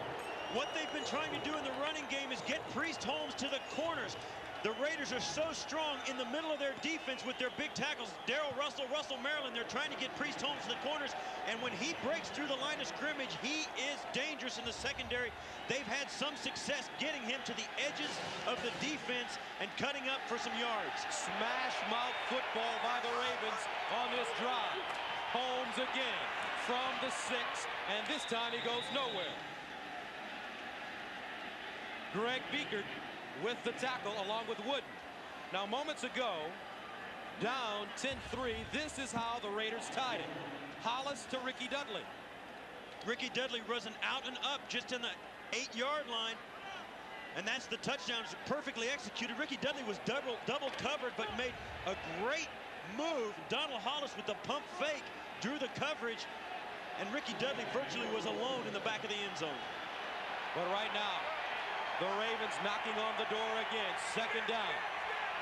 Speaker 2: What they've been trying to do in the running game is get Priest Holmes to the corners. The Raiders are so strong in the middle of their defense with their big tackles. Darrell Russell, Russell Maryland, they're trying to get Priest Holmes to the corners. And when he breaks through the line of scrimmage, he is dangerous in the secondary. They've had some success getting him to the edges of the defense and cutting up for some yards.
Speaker 1: Smash mouth football by the Ravens on this drive. Holmes again from the 6, and this time he goes nowhere. Greg Biekert with the tackle along with Wooden. Now, moments ago, down 10-3, this is how the Raiders tied it. Hollis to Ricky Dudley.
Speaker 2: Ricky Dudley runs an out and up just in the 8-yard line, and that's the touchdown. It's perfectly executed. Ricky Dudley was double covered, but made a great move. Donald Hollis with the pump fake drew the coverage, and Ricky Dudley virtually was alone in the back of the end zone.
Speaker 1: But right now, the Ravens knocking on the door again. Second down.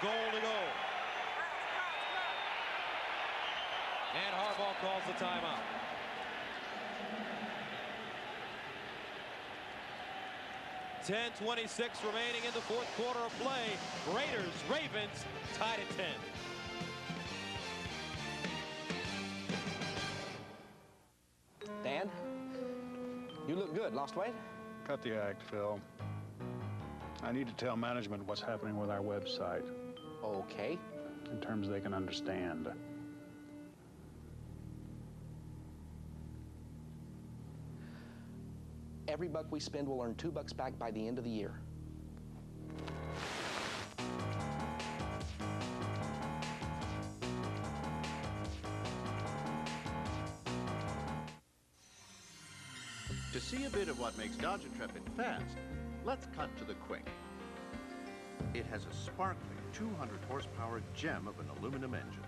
Speaker 1: Goal to go. And Harbaugh calls the timeout. .10:26 remaining in the fourth quarter of play. Raiders, Ravens tied at 10.
Speaker 10: Dan, you look good. Lost weight?
Speaker 3: Cut the act, Phil. I need to tell management what's happening with our website.
Speaker 10: Okay.
Speaker 3: In terms they can understand.
Speaker 10: Every buck we spend will earn $2 back by the end of the year.
Speaker 11: To see a bit of what makes Dodge Intrepid fast, let's cut to the quick. It has a sparkling 200 horsepower gem of an aluminum engine,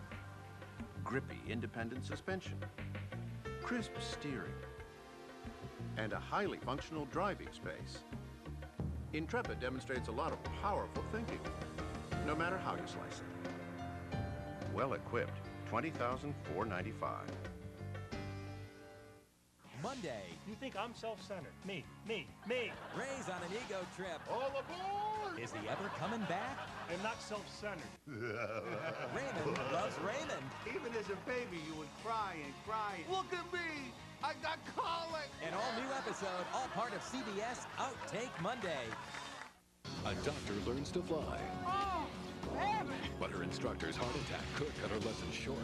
Speaker 11: grippy independent suspension, crisp steering, and a highly functional driving space. Intrepid demonstrates a lot of powerful thinking, no matter how you slice it. Well equipped, $20,495.
Speaker 12: Monday.
Speaker 13: You think I'm self-centered? Me.
Speaker 12: Ray's on an ego trip.
Speaker 13: All aboard!
Speaker 12: Is he ever coming back?
Speaker 13: I'm not self-centered.
Speaker 12: Raymond loves Raymond.
Speaker 14: Even as a baby, you would cry and cry. Look at me! I got colic!
Speaker 12: An all-new episode, all part of CBS Outtake Monday.
Speaker 4: A doctor learns to fly.
Speaker 14: Oh, heaven!
Speaker 4: But her instructor's heart attack could cut her lesson short.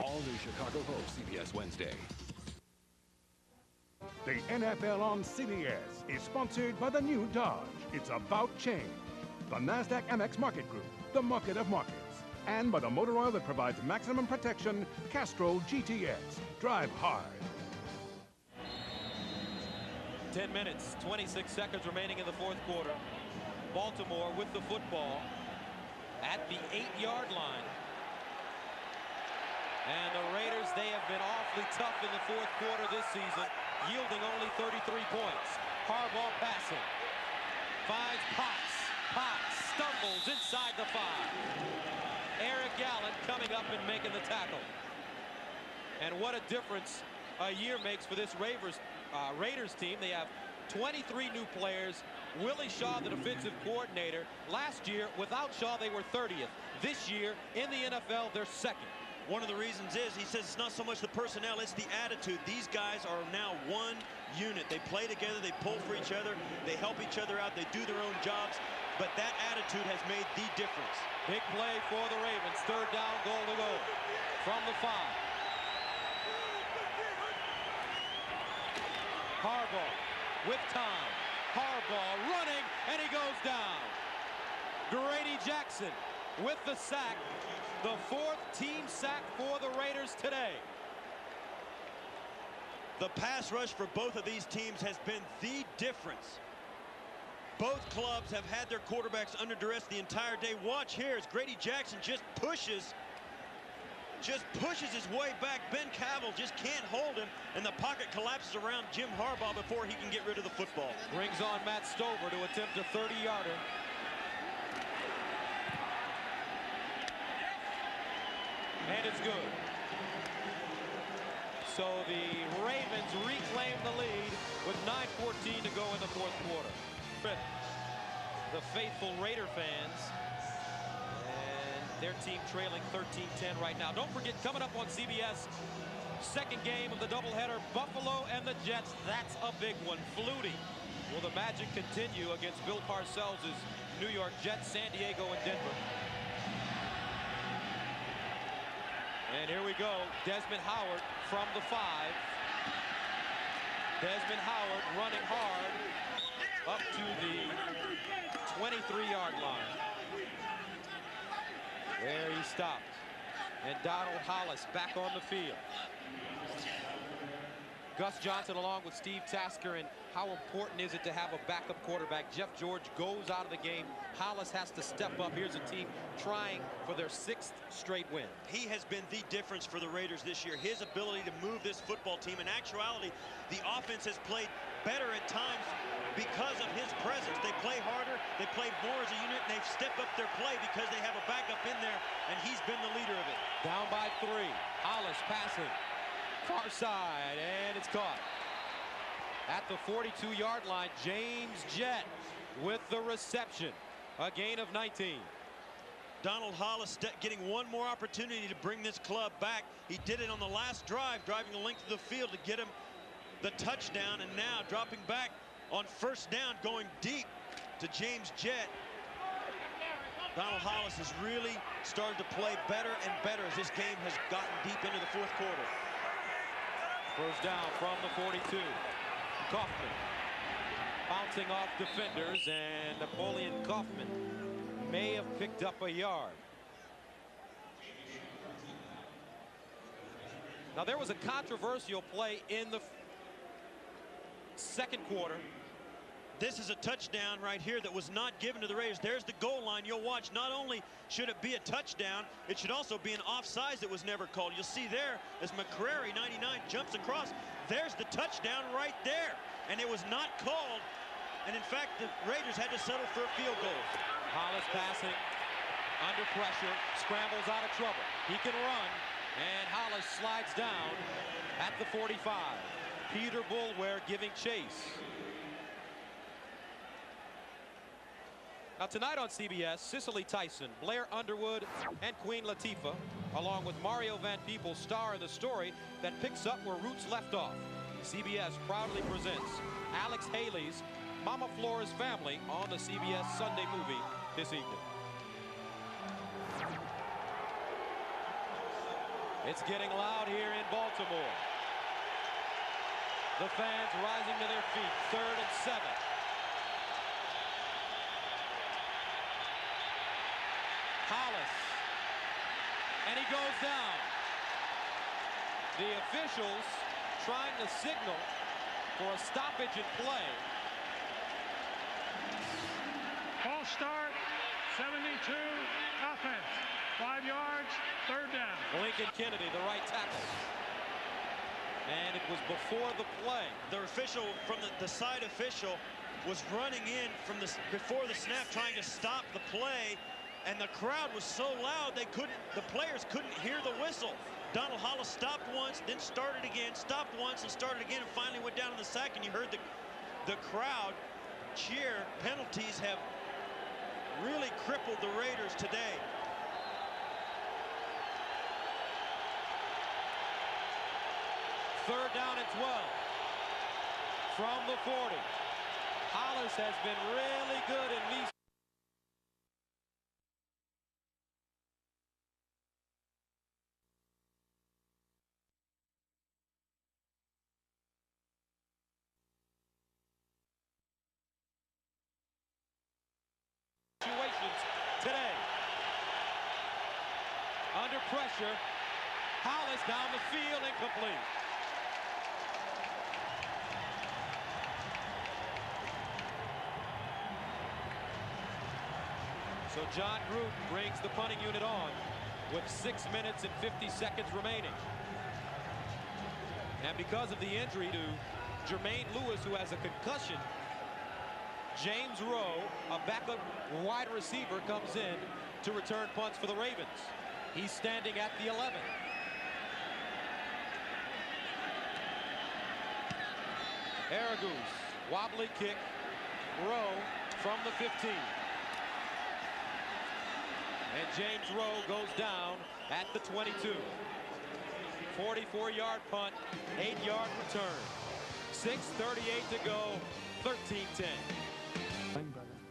Speaker 4: All new Chicago Hope, CBS Wednesday.
Speaker 15: The NFL on CBS is sponsored by the new Dodge. It's about change. The NASDAQ Amex Market Group, the market of markets. And by the motor oil that provides maximum protection, Castrol GTX. Drive hard.
Speaker 1: 10 minutes, 26 seconds remaining in the fourth quarter. Baltimore with the football at the 8-yard line. And the Raiders, they have been awfully tough in the fourth quarter this season, yielding only 33 points. Harbaugh passing. Finds Potts. Potts stumbles inside the 5. Eric Gallant coming up and making the tackle. And what a difference a year makes for this Raiders team. They have 23 new players. Willie Shaw, the defensive coordinator. Last year, without Shaw, they were 30th. This year in the NFL, they're second.
Speaker 2: One of the reasons is, he says, it's not so much the personnel, it's the attitude. These guys are now one unit. They play together, they pull for each other, they help each other out, they do their own jobs, but that attitude has made the difference.
Speaker 1: Big play for the Ravens. Third down, goal to go from the 5. Harbaugh with time. Harbaugh running, and he goes down. Grady Jackson with the sack. The 4th team sack for the Raiders today.
Speaker 2: The pass rush for both of these teams has been the difference. Both clubs have had their quarterbacks under duress the entire day. Watch here as Grady Jackson just pushes his way back. Ben Cavill just can't hold him, and the pocket collapses around Jim Harbaugh before he can get rid of the football.
Speaker 1: Brings on Matt Stover to attempt a 30-yarder. And it's good. So the Ravens reclaim the lead with 9:14 to go in the 4th quarter. The faithful Raider fans, and their team trailing 13-10 right now. Don't forget, coming up on CBS, second game of the doubleheader, Buffalo and the Jets. That's a big one. Flutie. Will the magic continue against Bill Parcells' New York Jets, San Diego, and Denver? And here we go. Desmond Howard from the 5. Desmond Howard running hard up to the 23-yard line. There he stopped. And Donald Hollis back on the field. Gus Johnson along with Steve Tasker, and how important is it to have a backup quarterback? Jeff George goes out of the game. Hollis has to step up. Here's a team trying for their 6th straight win.
Speaker 2: He has been the difference for the Raiders this year. His ability to move this football team. In actuality, the offense has played better at times because of his presence. They play harder, they play more as a unit, and they've stepped up their play because they have a backup in there, and he's been the leader of it.
Speaker 1: Down by 3. Hollis passing. Far side, and it's caught. At the 42-yard line, James Jett with the reception. A gain of 19.
Speaker 2: Donald Hollis getting one more opportunity to bring this club back. He did it on the last drive, driving the length of the field to get him the touchdown, and now dropping back on first down, going deep to James Jett. Donald Hollis has really started to play better and better as this game has gotten deep into the 4th quarter.
Speaker 1: First down from the 42. Kaufman bouncing off defenders, and Napoleon Kaufman may have picked up a yard. Now there was a controversial play in the 2nd quarter.
Speaker 2: This is a touchdown right here that was not given to the Raiders. There's the goal line. You'll watch, not only should it be a touchdown, it should also be an offsides that was never called. You'll see there as McCrary, 99, jumps across. There's the touchdown right there. And it was not called. And in fact, the Raiders had to settle for a field goal.
Speaker 1: Hollis passing under pressure, scrambles out of trouble. He can run, and Hollis slides down at the 45. Peter Boulware giving chase. Now tonight on CBS, Cicely Tyson, Blair Underwood, and Queen Latifah, along with Mario Van Peebles, star in the story that picks up where Roots left off. CBS proudly presents Alex Haley's Mama Flora's Family on the CBS Sunday Movie this evening. It's getting loud here in Baltimore. The fans rising to their feet. 3rd and 7. Hollis, and he goes down. The officials trying to signal for a stoppage in play.
Speaker 3: False start, 72, offense. 5 yards, 3rd down.
Speaker 1: Lincoln Kennedy, the right tackle. And it was before the play.
Speaker 2: The official from the side official was running in from before the snap, trying to stop the play. And the crowd was so loud the players couldn't hear the whistle. Donald Hollis stopped once, then started again, stopped once and started again, and finally went down in the sack, and you heard the crowd cheer. Penalties have really crippled the Raiders today.
Speaker 1: 3rd down and 12 from the 40. Hollis has been really good in these situations today. Under pressure, Hollis down the field, incomplete. So John Groot brings the punting unit on with 6 minutes and 50 seconds remaining. And because of the injury to Jermaine Lewis, who has a concussion, James Rowe, a backup wide receiver, comes in to return punts for the Ravens. He's standing at the 11. Aragoose, wobbly kick, Rowe from the 15. And James Rowe goes down at the 22. 44-yard punt, 8-yard return. 6:38 to go, 13-10.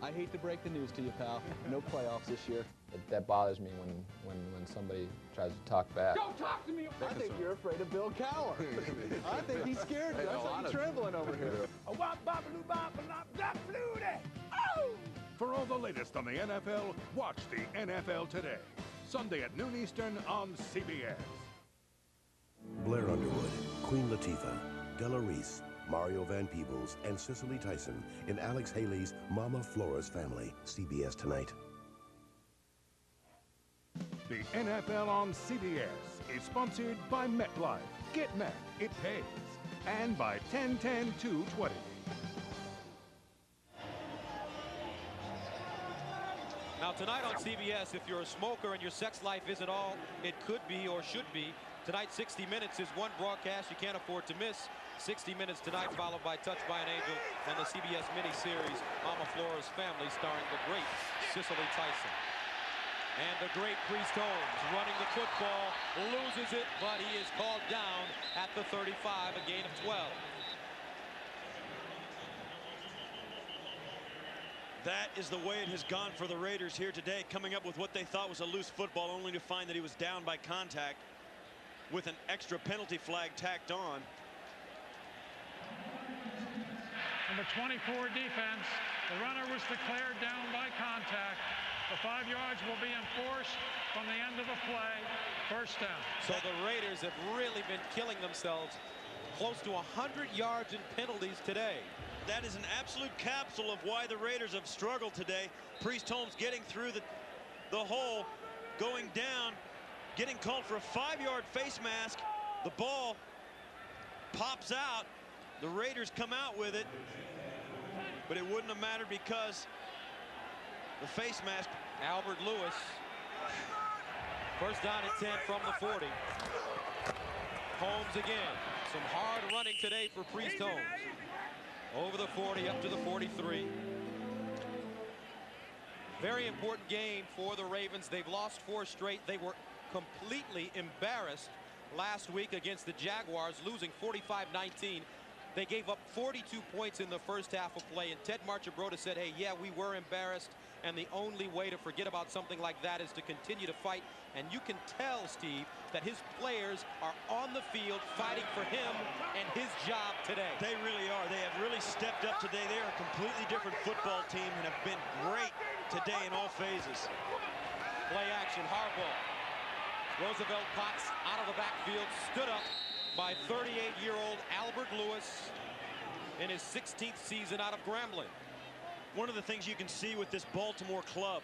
Speaker 16: I hate to break the news to you, pal. No playoffs this year.
Speaker 17: That bothers me when somebody tries to talk back.
Speaker 9: Don't talk to me!
Speaker 16: I think you're afraid of Bill Cowher. I think he's scared. I saw you trembling over here.
Speaker 15: For all the latest on the NFL, watch the NFL Today. Sunday at noon Eastern on CBS.
Speaker 18: Blair Underwood, Queen Latifah, Della Reese, Mario Van Peebles, and Cicely Tyson in Alex Haley's Mama Flora's Family. CBS tonight.
Speaker 15: The NFL on CBS is sponsored by MetLife. Get Met, it pays. And by 10-10-2-20.
Speaker 1: Now tonight on CBS, if you're a smoker and your sex life isn't all it could be or should be, tonight 60 Minutes is one broadcast you can't afford to miss. 60 Minutes tonight, followed by Touched by an Angel and the CBS miniseries Mama Flora's Family, starring the great Cicely Tyson. And the great Priest Holmes running the football, loses it, but he is called down at the 35, a gain of 12.
Speaker 2: That is the way it has gone for the Raiders here today, coming up with what they thought was a loose football, only to find that he was down by contact with an extra penalty flag tacked on.
Speaker 3: Number 24 defense, the runner was declared down by contact. The 5 yards will be enforced from the end of the play. First down.
Speaker 1: So the Raiders have really been killing themselves. Close to 100 yards in penalties today.
Speaker 2: That is an absolute capsule of why the Raiders have struggled today. Priest Holmes getting through the hole, going down, getting called for a 5-yard face mask. The ball pops out. The Raiders come out with it, but it wouldn't have mattered because the face mask.
Speaker 1: Albert Lewis. First down and 10 from the 40. Holmes again. Some hard running today for Priest Holmes. Over the 40, up to the 43. Very important game for the Ravens. They've lost 4 straight. They were completely embarrassed last week against the Jaguars, losing 45-19. They gave up 42 points in the first half of play, and Ted Marchibroda said, hey, yeah, we were embarrassed, and the only way to forget about something like that is to continue to fight. And you can tell, Steve, that his players are on the field fighting for him and his job today.
Speaker 2: They really are. They have really stepped up today. They are a completely different football team and have been great today in all phases.
Speaker 1: Play action, Harbaugh. Roosevelt Potts out of the backfield, stood up by 38-year-old Albert Lewis in his 16th season out of Grambling.
Speaker 2: One of the things you can see with this Baltimore club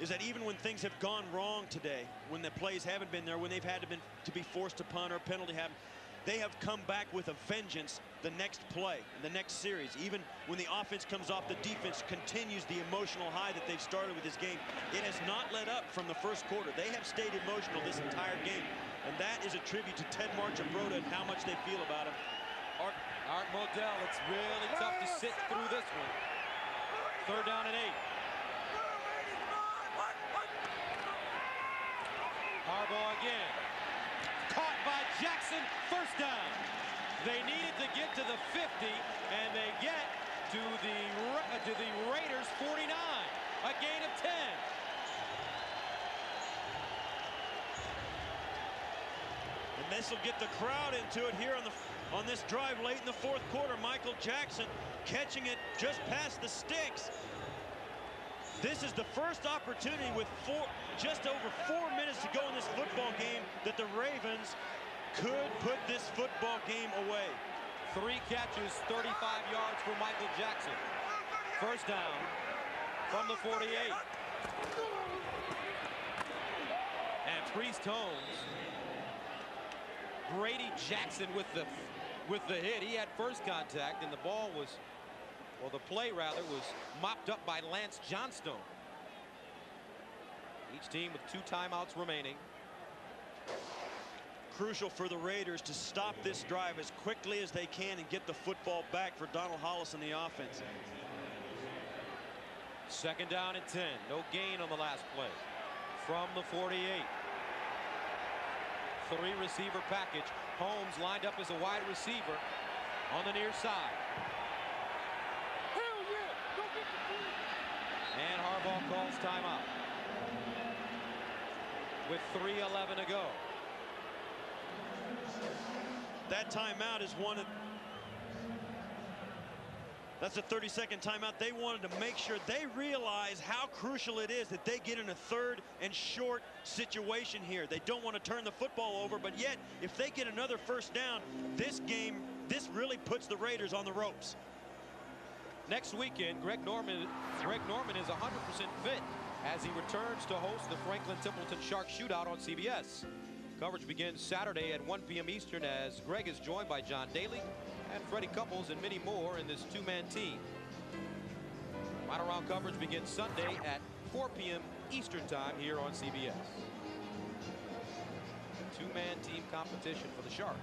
Speaker 2: is that even when things have gone wrong today, when the plays haven't been there, when they've had to be forced to punt or a penalty happen, they have come back with a vengeance the next play, the next series. Even when the offense comes off, the defense continues the emotional high that they've started with this game. It has not let up from the first quarter. They have stayed emotional this entire game, and that is a tribute to Ted Marchibroda and how much they feel about him.
Speaker 1: Art Modell, it's really tough to sit through this one. 3rd down and 8. Harbaugh again. Caught by Jackson. First down. They needed to get to the 50, and they get to the Raiders' 49. A gain of 10.
Speaker 2: And this will get the crowd into it here on this drive late in the fourth quarter. Michael Jackson catching it just past the sticks. This is the first opportunity with just over 4 minutes to go in this football game that the Ravens could put this football game away.
Speaker 1: 3 catches, 35 yards for Michael Jackson. First down from the 48. And Priest Holmes. Grady Jackson with the hit. He had first contact, and the ball was, well, the play rather, was mopped up by Lance Johnstone. Each team with 2 timeouts remaining.
Speaker 2: Crucial for the Raiders to stop this drive as quickly as they can and get the football back for Donald Hollis and the offense.
Speaker 1: Second down and 10. No gain on the last play. From the 48. 3-receiver package. Holmes lined up as a wide receiver on the near side.
Speaker 9: Hell yeah! Don't get the free.
Speaker 1: And Harbaugh calls timeout with 3:11 to go.
Speaker 2: That timeout is one of, that's a 30-second timeout. They wanted to make sure they realize how crucial it is that they get in a 3rd and short situation here. They don't want to turn the football over, but yet if they get another first down, this really puts the Raiders on the ropes.
Speaker 1: Next weekend, Greg Norman is 100% fit as he returns to host the Franklin Templeton Shark Shootout on CBS. Coverage begins Saturday at 1 p.m. Eastern as Greg is joined by John Daly and Freddie Couples and many more in this 2-man team. Final round coverage begins Sunday at 4 p.m. Eastern time here on CBS. 2-man team competition for the Shark.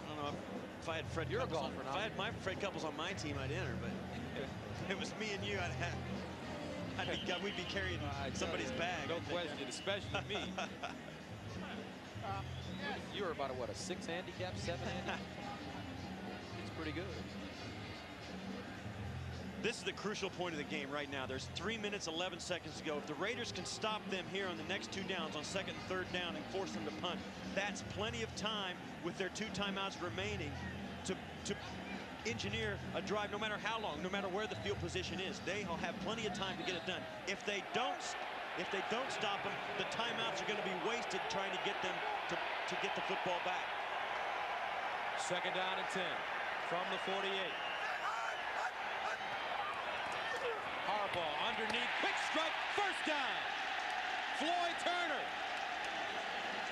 Speaker 2: I don't know if I had Fred
Speaker 1: You're
Speaker 2: Couples
Speaker 1: a golfer
Speaker 2: on,
Speaker 1: now.
Speaker 2: if I had my Fred Couples on my team, I'd enter, but it was me and you. We'd be carrying somebody's bag.
Speaker 1: No question, especially me. You were about a 6 handicap, 7 handicap? It's pretty good.
Speaker 2: This is the crucial point of the game right now. There's 3 minutes, 11 seconds to go. If the Raiders can stop them here on the next 2 downs, on 2nd and 3rd down, and force them to punt, that's plenty of time with their 2 timeouts remaining to engineer a drive, no matter how long, no matter where the field position is. They'll have plenty of time to get it done. If they don't stop them, the timeouts are going to be wasted trying to get them to get the football back.
Speaker 1: Second down and 10 from the 48. Harbaugh underneath, quick strike, first down. Floyd Turner,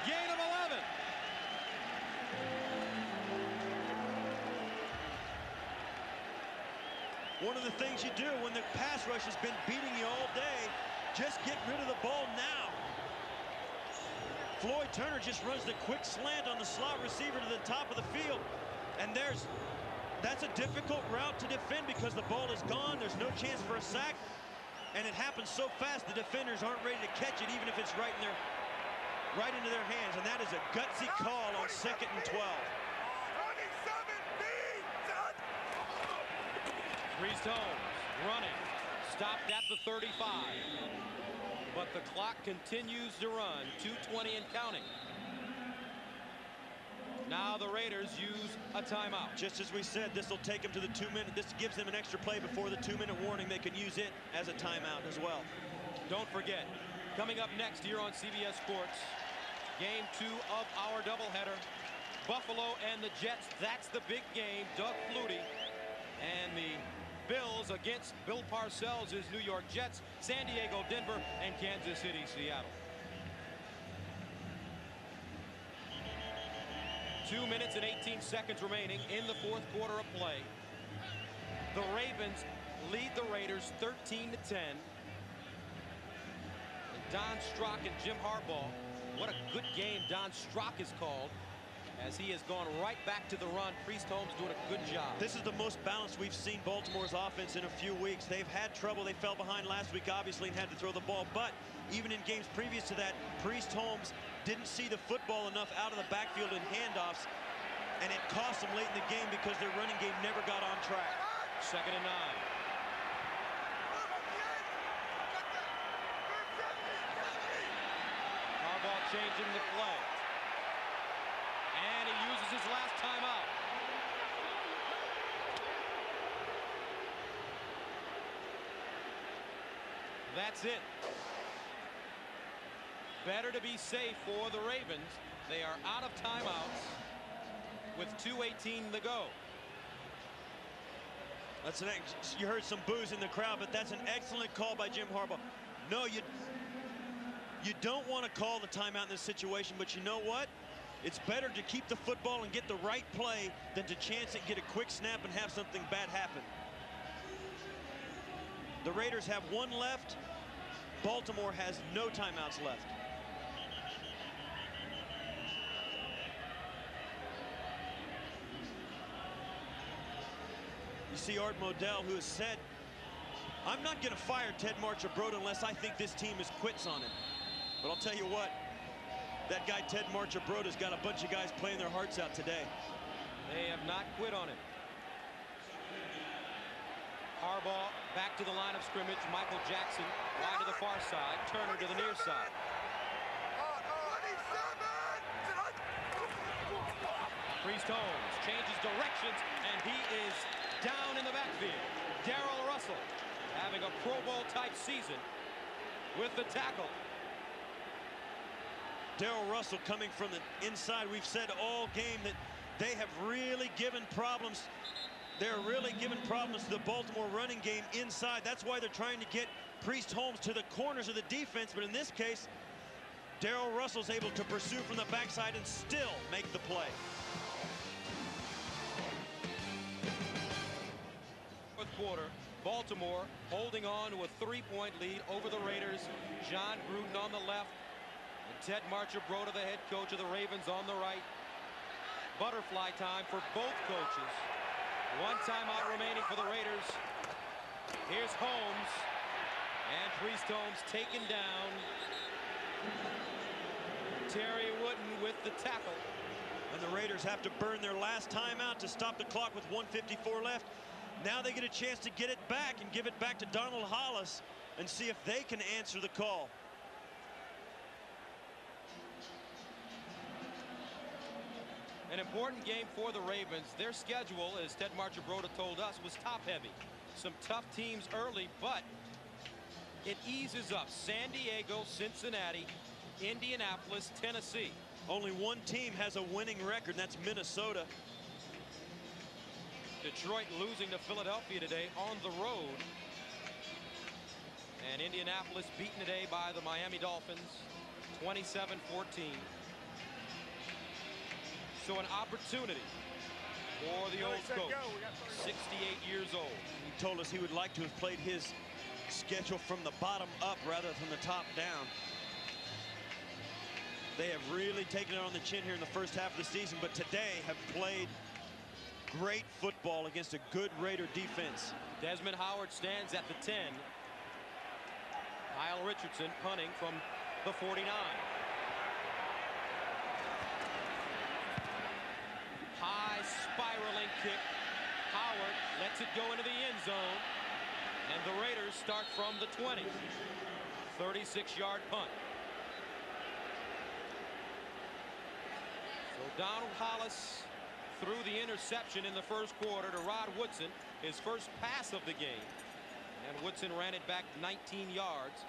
Speaker 1: gain of 11.
Speaker 2: One of the things you do when the pass rush has been beating you all day, just get rid of the ball now. Floyd Turner just runs the quick slant on the slot receiver to the top of the field, and that's a difficult route to defend because the ball is gone. There's no chance for a sack, and it happens so fast the defenders aren't ready to catch it, even if it's right into their hands. And that is a gutsy call on 2nd and 12.
Speaker 1: Priest Holmes running, stopped at the 35. But the clock continues to run, 2:20 and counting. Now the Raiders use a timeout.
Speaker 2: Just as we said, this will take them to the 2-minute. This gives them an extra play before the 2-minute warning. They can use it as a timeout as well.
Speaker 1: Don't forget, coming up next here on CBS Sports, game 2 of our doubleheader. Buffalo and the Jets, that's the big game. Doug Flutie and the Bills against Bill Parcells' New York Jets, San Diego, Denver, and Kansas City, Seattle. 2 minutes and 18 seconds remaining in the fourth quarter of play. The Ravens lead the Raiders 13-10. Don Strock and Jim Harbaugh, what a good game Don Strock has called, as he has gone right back to the run. Priest Holmes doing a good job.
Speaker 2: This is the most balanced we've seen Baltimore's offense in a few weeks. They've had trouble. They fell behind last week, obviously, and had to throw the ball. But even in games previous to that, Priest Holmes didn't see the football enough out of the backfield in handoffs, and it cost them late in the game because their running game never got on track.
Speaker 1: 2nd and 9. Harbaugh changing the play. And he uses his last timeout. That's it. Better to be safe for the Ravens. They are out of timeouts with 2:18 to go.
Speaker 2: That's you heard some boos in the crowd, but that's an excellent call by Jim Harbaugh. No, you don't want to call the timeout in this situation, but you know what? It's better to keep the football and get the right play than to chance it, get a quick snap, and have something bad happen. The Raiders have 1 left. Baltimore has no timeouts left. You see Art Modell, who has said, I'm not going to fire Ted Marchibroda unless I think this team is quits on him. But I'll tell you what, that guy Ted Marchibroda's got a bunch of guys playing their hearts out today.
Speaker 1: They have not quit on him. Harbaugh back to the line of scrimmage. Michael Jackson wide to the far side. Turner to the near side. Priest Holmes changes directions, and he is down in the backfield. Darrell Russell having a Pro Bowl type season with the tackle.
Speaker 2: Darrell Russell coming from the inside. We've said all game that they have really given problems. They're really giving problems to the Baltimore running game inside. That's why they're trying to get Priest Holmes to the corners of the defense. But in this case, Darrell Russell's able to pursue from the backside and still make the play.
Speaker 1: Fourth quarter, Baltimore holding on to a 3-point lead over the Raiders. John Gruden on the left, and Ted Marchibroda, the head coach of the Ravens, on the right. Butterfly time for both coaches. 1 timeout remaining for the Raiders. Here's Holmes, and Priest Holmes taken down. Terry Wooden with the tackle.
Speaker 2: And the Raiders have to burn their last timeout to stop the clock with 1:54 left. Now they get a chance to get it back and give it back to Donald Hollis and see if they can answer the call.
Speaker 1: An important game for the Ravens. Their schedule, as Ted Marchibroda told us, was top-heavy. Some tough teams early, but it eases up. San Diego, Cincinnati, Indianapolis, Tennessee.
Speaker 2: Only one team has a winning record, and that's Minnesota.
Speaker 1: Detroit losing to Philadelphia today on the road. And Indianapolis beaten today by the Miami Dolphins, 27-14. So an opportunity for the old coach, 68 years old.
Speaker 2: He told us he would like to have played his schedule from the bottom up rather than the top down. They have really taken it on the chin here in the first half of the season, but today have played great football against a good Raider defense.
Speaker 1: Desmond Howard stands at the 10. Kyle Richardson punting from the 49. High spiraling kick. Howard lets it go into the end zone, and the Raiders start from the 20. 36-yard punt. So Donald Hollis threw the interception in the first quarter to Rod Woodson, his first pass of the game, and Woodson ran it back 19 yards,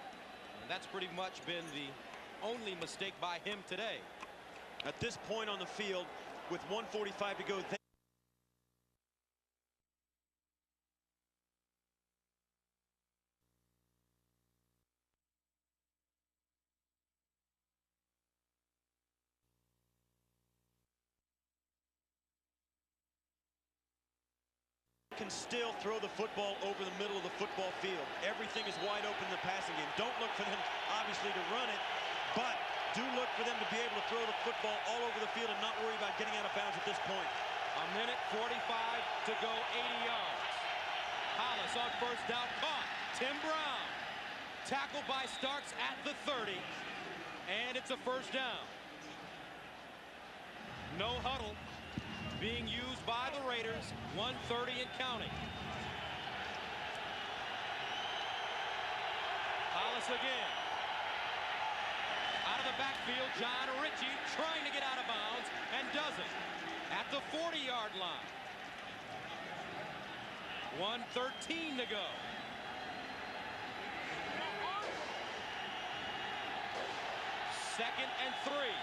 Speaker 1: and that's pretty much been the only mistake by him today.
Speaker 2: At this point on the field, with 1:45 to go, can still throw the football over the middle of the football field. Everything is wide open in the passing game. Don't look for them, obviously, to run it, but do look for them to be able to throw the football all over the field and not worry about getting out of bounds at this point.
Speaker 1: 1:45 to go, 80 yards. Hollis on first down, caught. Tim Brown tackled by Starks at the 30, and it's a first down. No huddle being used by the Raiders. 1:30 and counting. Hollis again. Out of the backfield, John Ritchie trying to get out of bounds and doesn't. At the 40-yard line. 1:13 to go. Second and 3.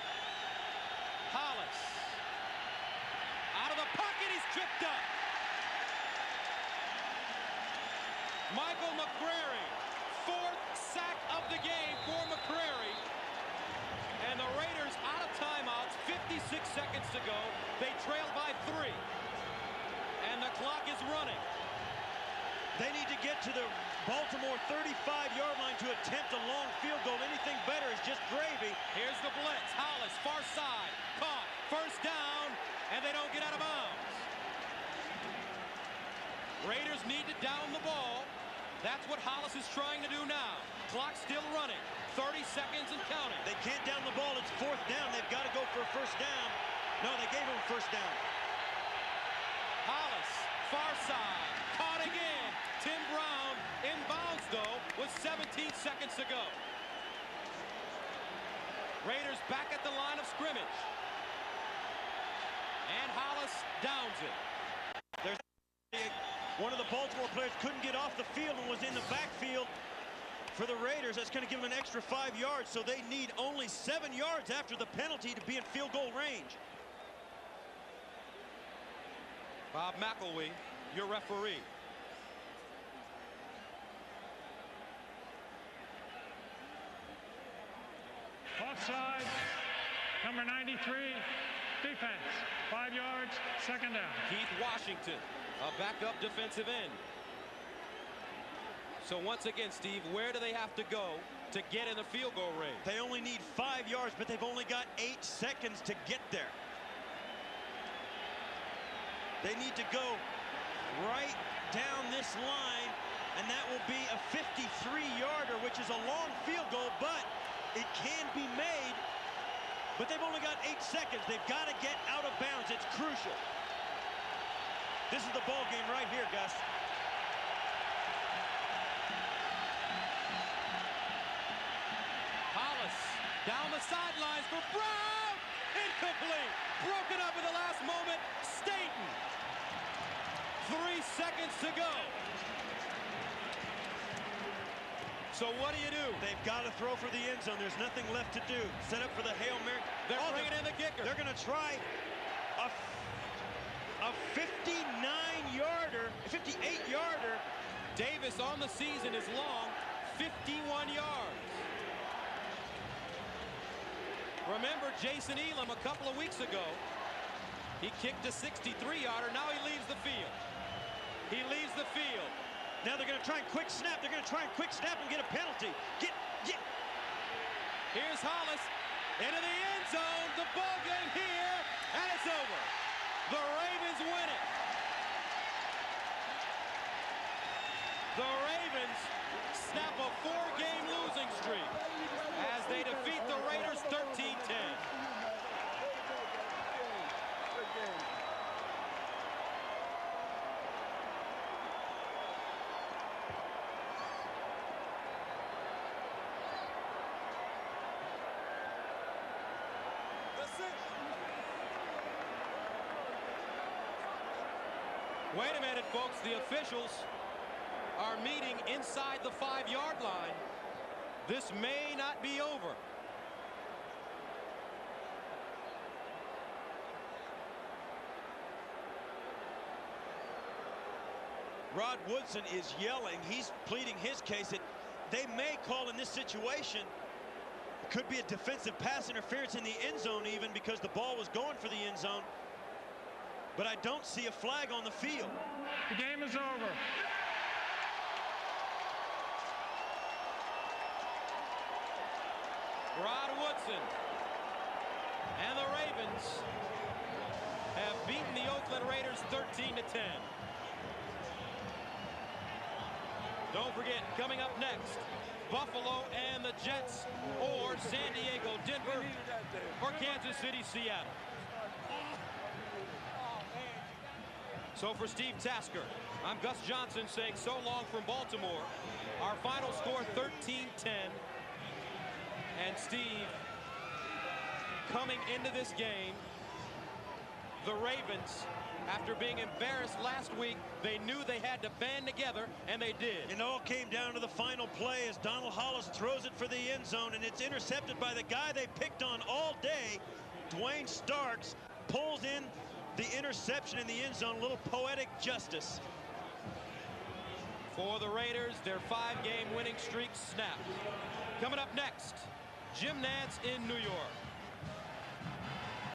Speaker 1: Hollis. Out of the pocket, he's tripped up. Michael McCrary. 4th sack of the game for McCrary. And the Raiders out of timeouts. 56 seconds to go. They trail by 3. And the clock is running.
Speaker 2: They need to get to the Baltimore 35-yard line to attempt a long field goal. Anything better is just gravy.
Speaker 1: Here's the blitz. Hollis, far side. Caught. First down, and they don't get out of bounds. Raiders need to down the ball. That's what Hollis is trying to do now. Clock still running. 30 seconds and counting.
Speaker 2: They can't down the ball. It's 4th down. They've got to go for a first down. No, they gave him a first down.
Speaker 1: Hollis, far side. Caught again. Tim Brown inbounds, though, with 17 seconds to go. Raiders back at the line of scrimmage. And Hollis downs it.
Speaker 2: There's one of the Baltimore players couldn't get off the field and was in the backfield for the Raiders. That's going to give them an extra 5 yards, so they need only 7 yards after the penalty to be in field goal range.
Speaker 1: Bob McElwee, your referee.
Speaker 3: Offside, number 93, defense, 5 yards, second down.
Speaker 1: Keith Washington, a backup defensive end. So once again, Steve, where do they have to go to get in the field goal range?
Speaker 2: They only need 5 yards, but they've only got 8 seconds to get there. They need to go right down this line, and that will be a 53-yarder, which is a long field goal, but it can be made. But they've only got 8 seconds. They've got to get out of bounds. It's crucial. This is the ball game right here, Gus.
Speaker 1: Hollis down the sidelines for Brown. Incomplete. Broken up at the last moment. Staten. 3 seconds to go. So what do you do?
Speaker 2: They've got to throw for the end zone. There's nothing left to do. Set up for the Hail Mary.
Speaker 1: They're bringing in the kicker.
Speaker 2: They're going to try a 59-yarder, 58-yarder.
Speaker 1: Davis on the season is long, 51 yards. Remember Jason Elam a couple of weeks ago. He kicked a 63-yarder. Now he leaves the field. He leaves the field.
Speaker 2: Now they're going to try and quick snap. They're going to try and quick snap and get a penalty. Get.
Speaker 1: Here's Hollis into the end zone. The ball game here, and it's over. The Ravens win it. The Ravens snap a 4-game losing streak as they defeat the Raiders 13-10. Wait a minute, folks. The officials are meeting inside the 5-yard line. This may not be over.
Speaker 2: Rod Woodson is yelling. He's pleading his case that they may call in this situation. It could be a defensive pass interference in the end zone even because the ball was going for the end zone. But I don't see a flag on the field.
Speaker 3: The game is over.
Speaker 1: Rod Woodson and the Ravens have beaten the Oakland Raiders 13-10. Don't forget, coming up next, Buffalo and the Jets, or San Diego, Denver, or Kansas City, Seattle. So for Steve Tasker, I'm Gus Johnson saying so long from Baltimore. Our final score 13-10. And Steve, coming into this game, the Ravens, after being embarrassed last week, they knew they had to band together, and they did.
Speaker 2: It all came down to the final play as Donald Hollis throws it for the end zone, and it's intercepted by the guy they picked on all day. Dwayne Starks pulls in the interception in the end zone. A little poetic justice.
Speaker 1: For the Raiders, their 5-game winning streak snapped. Coming up next, Jim Nantz in New York.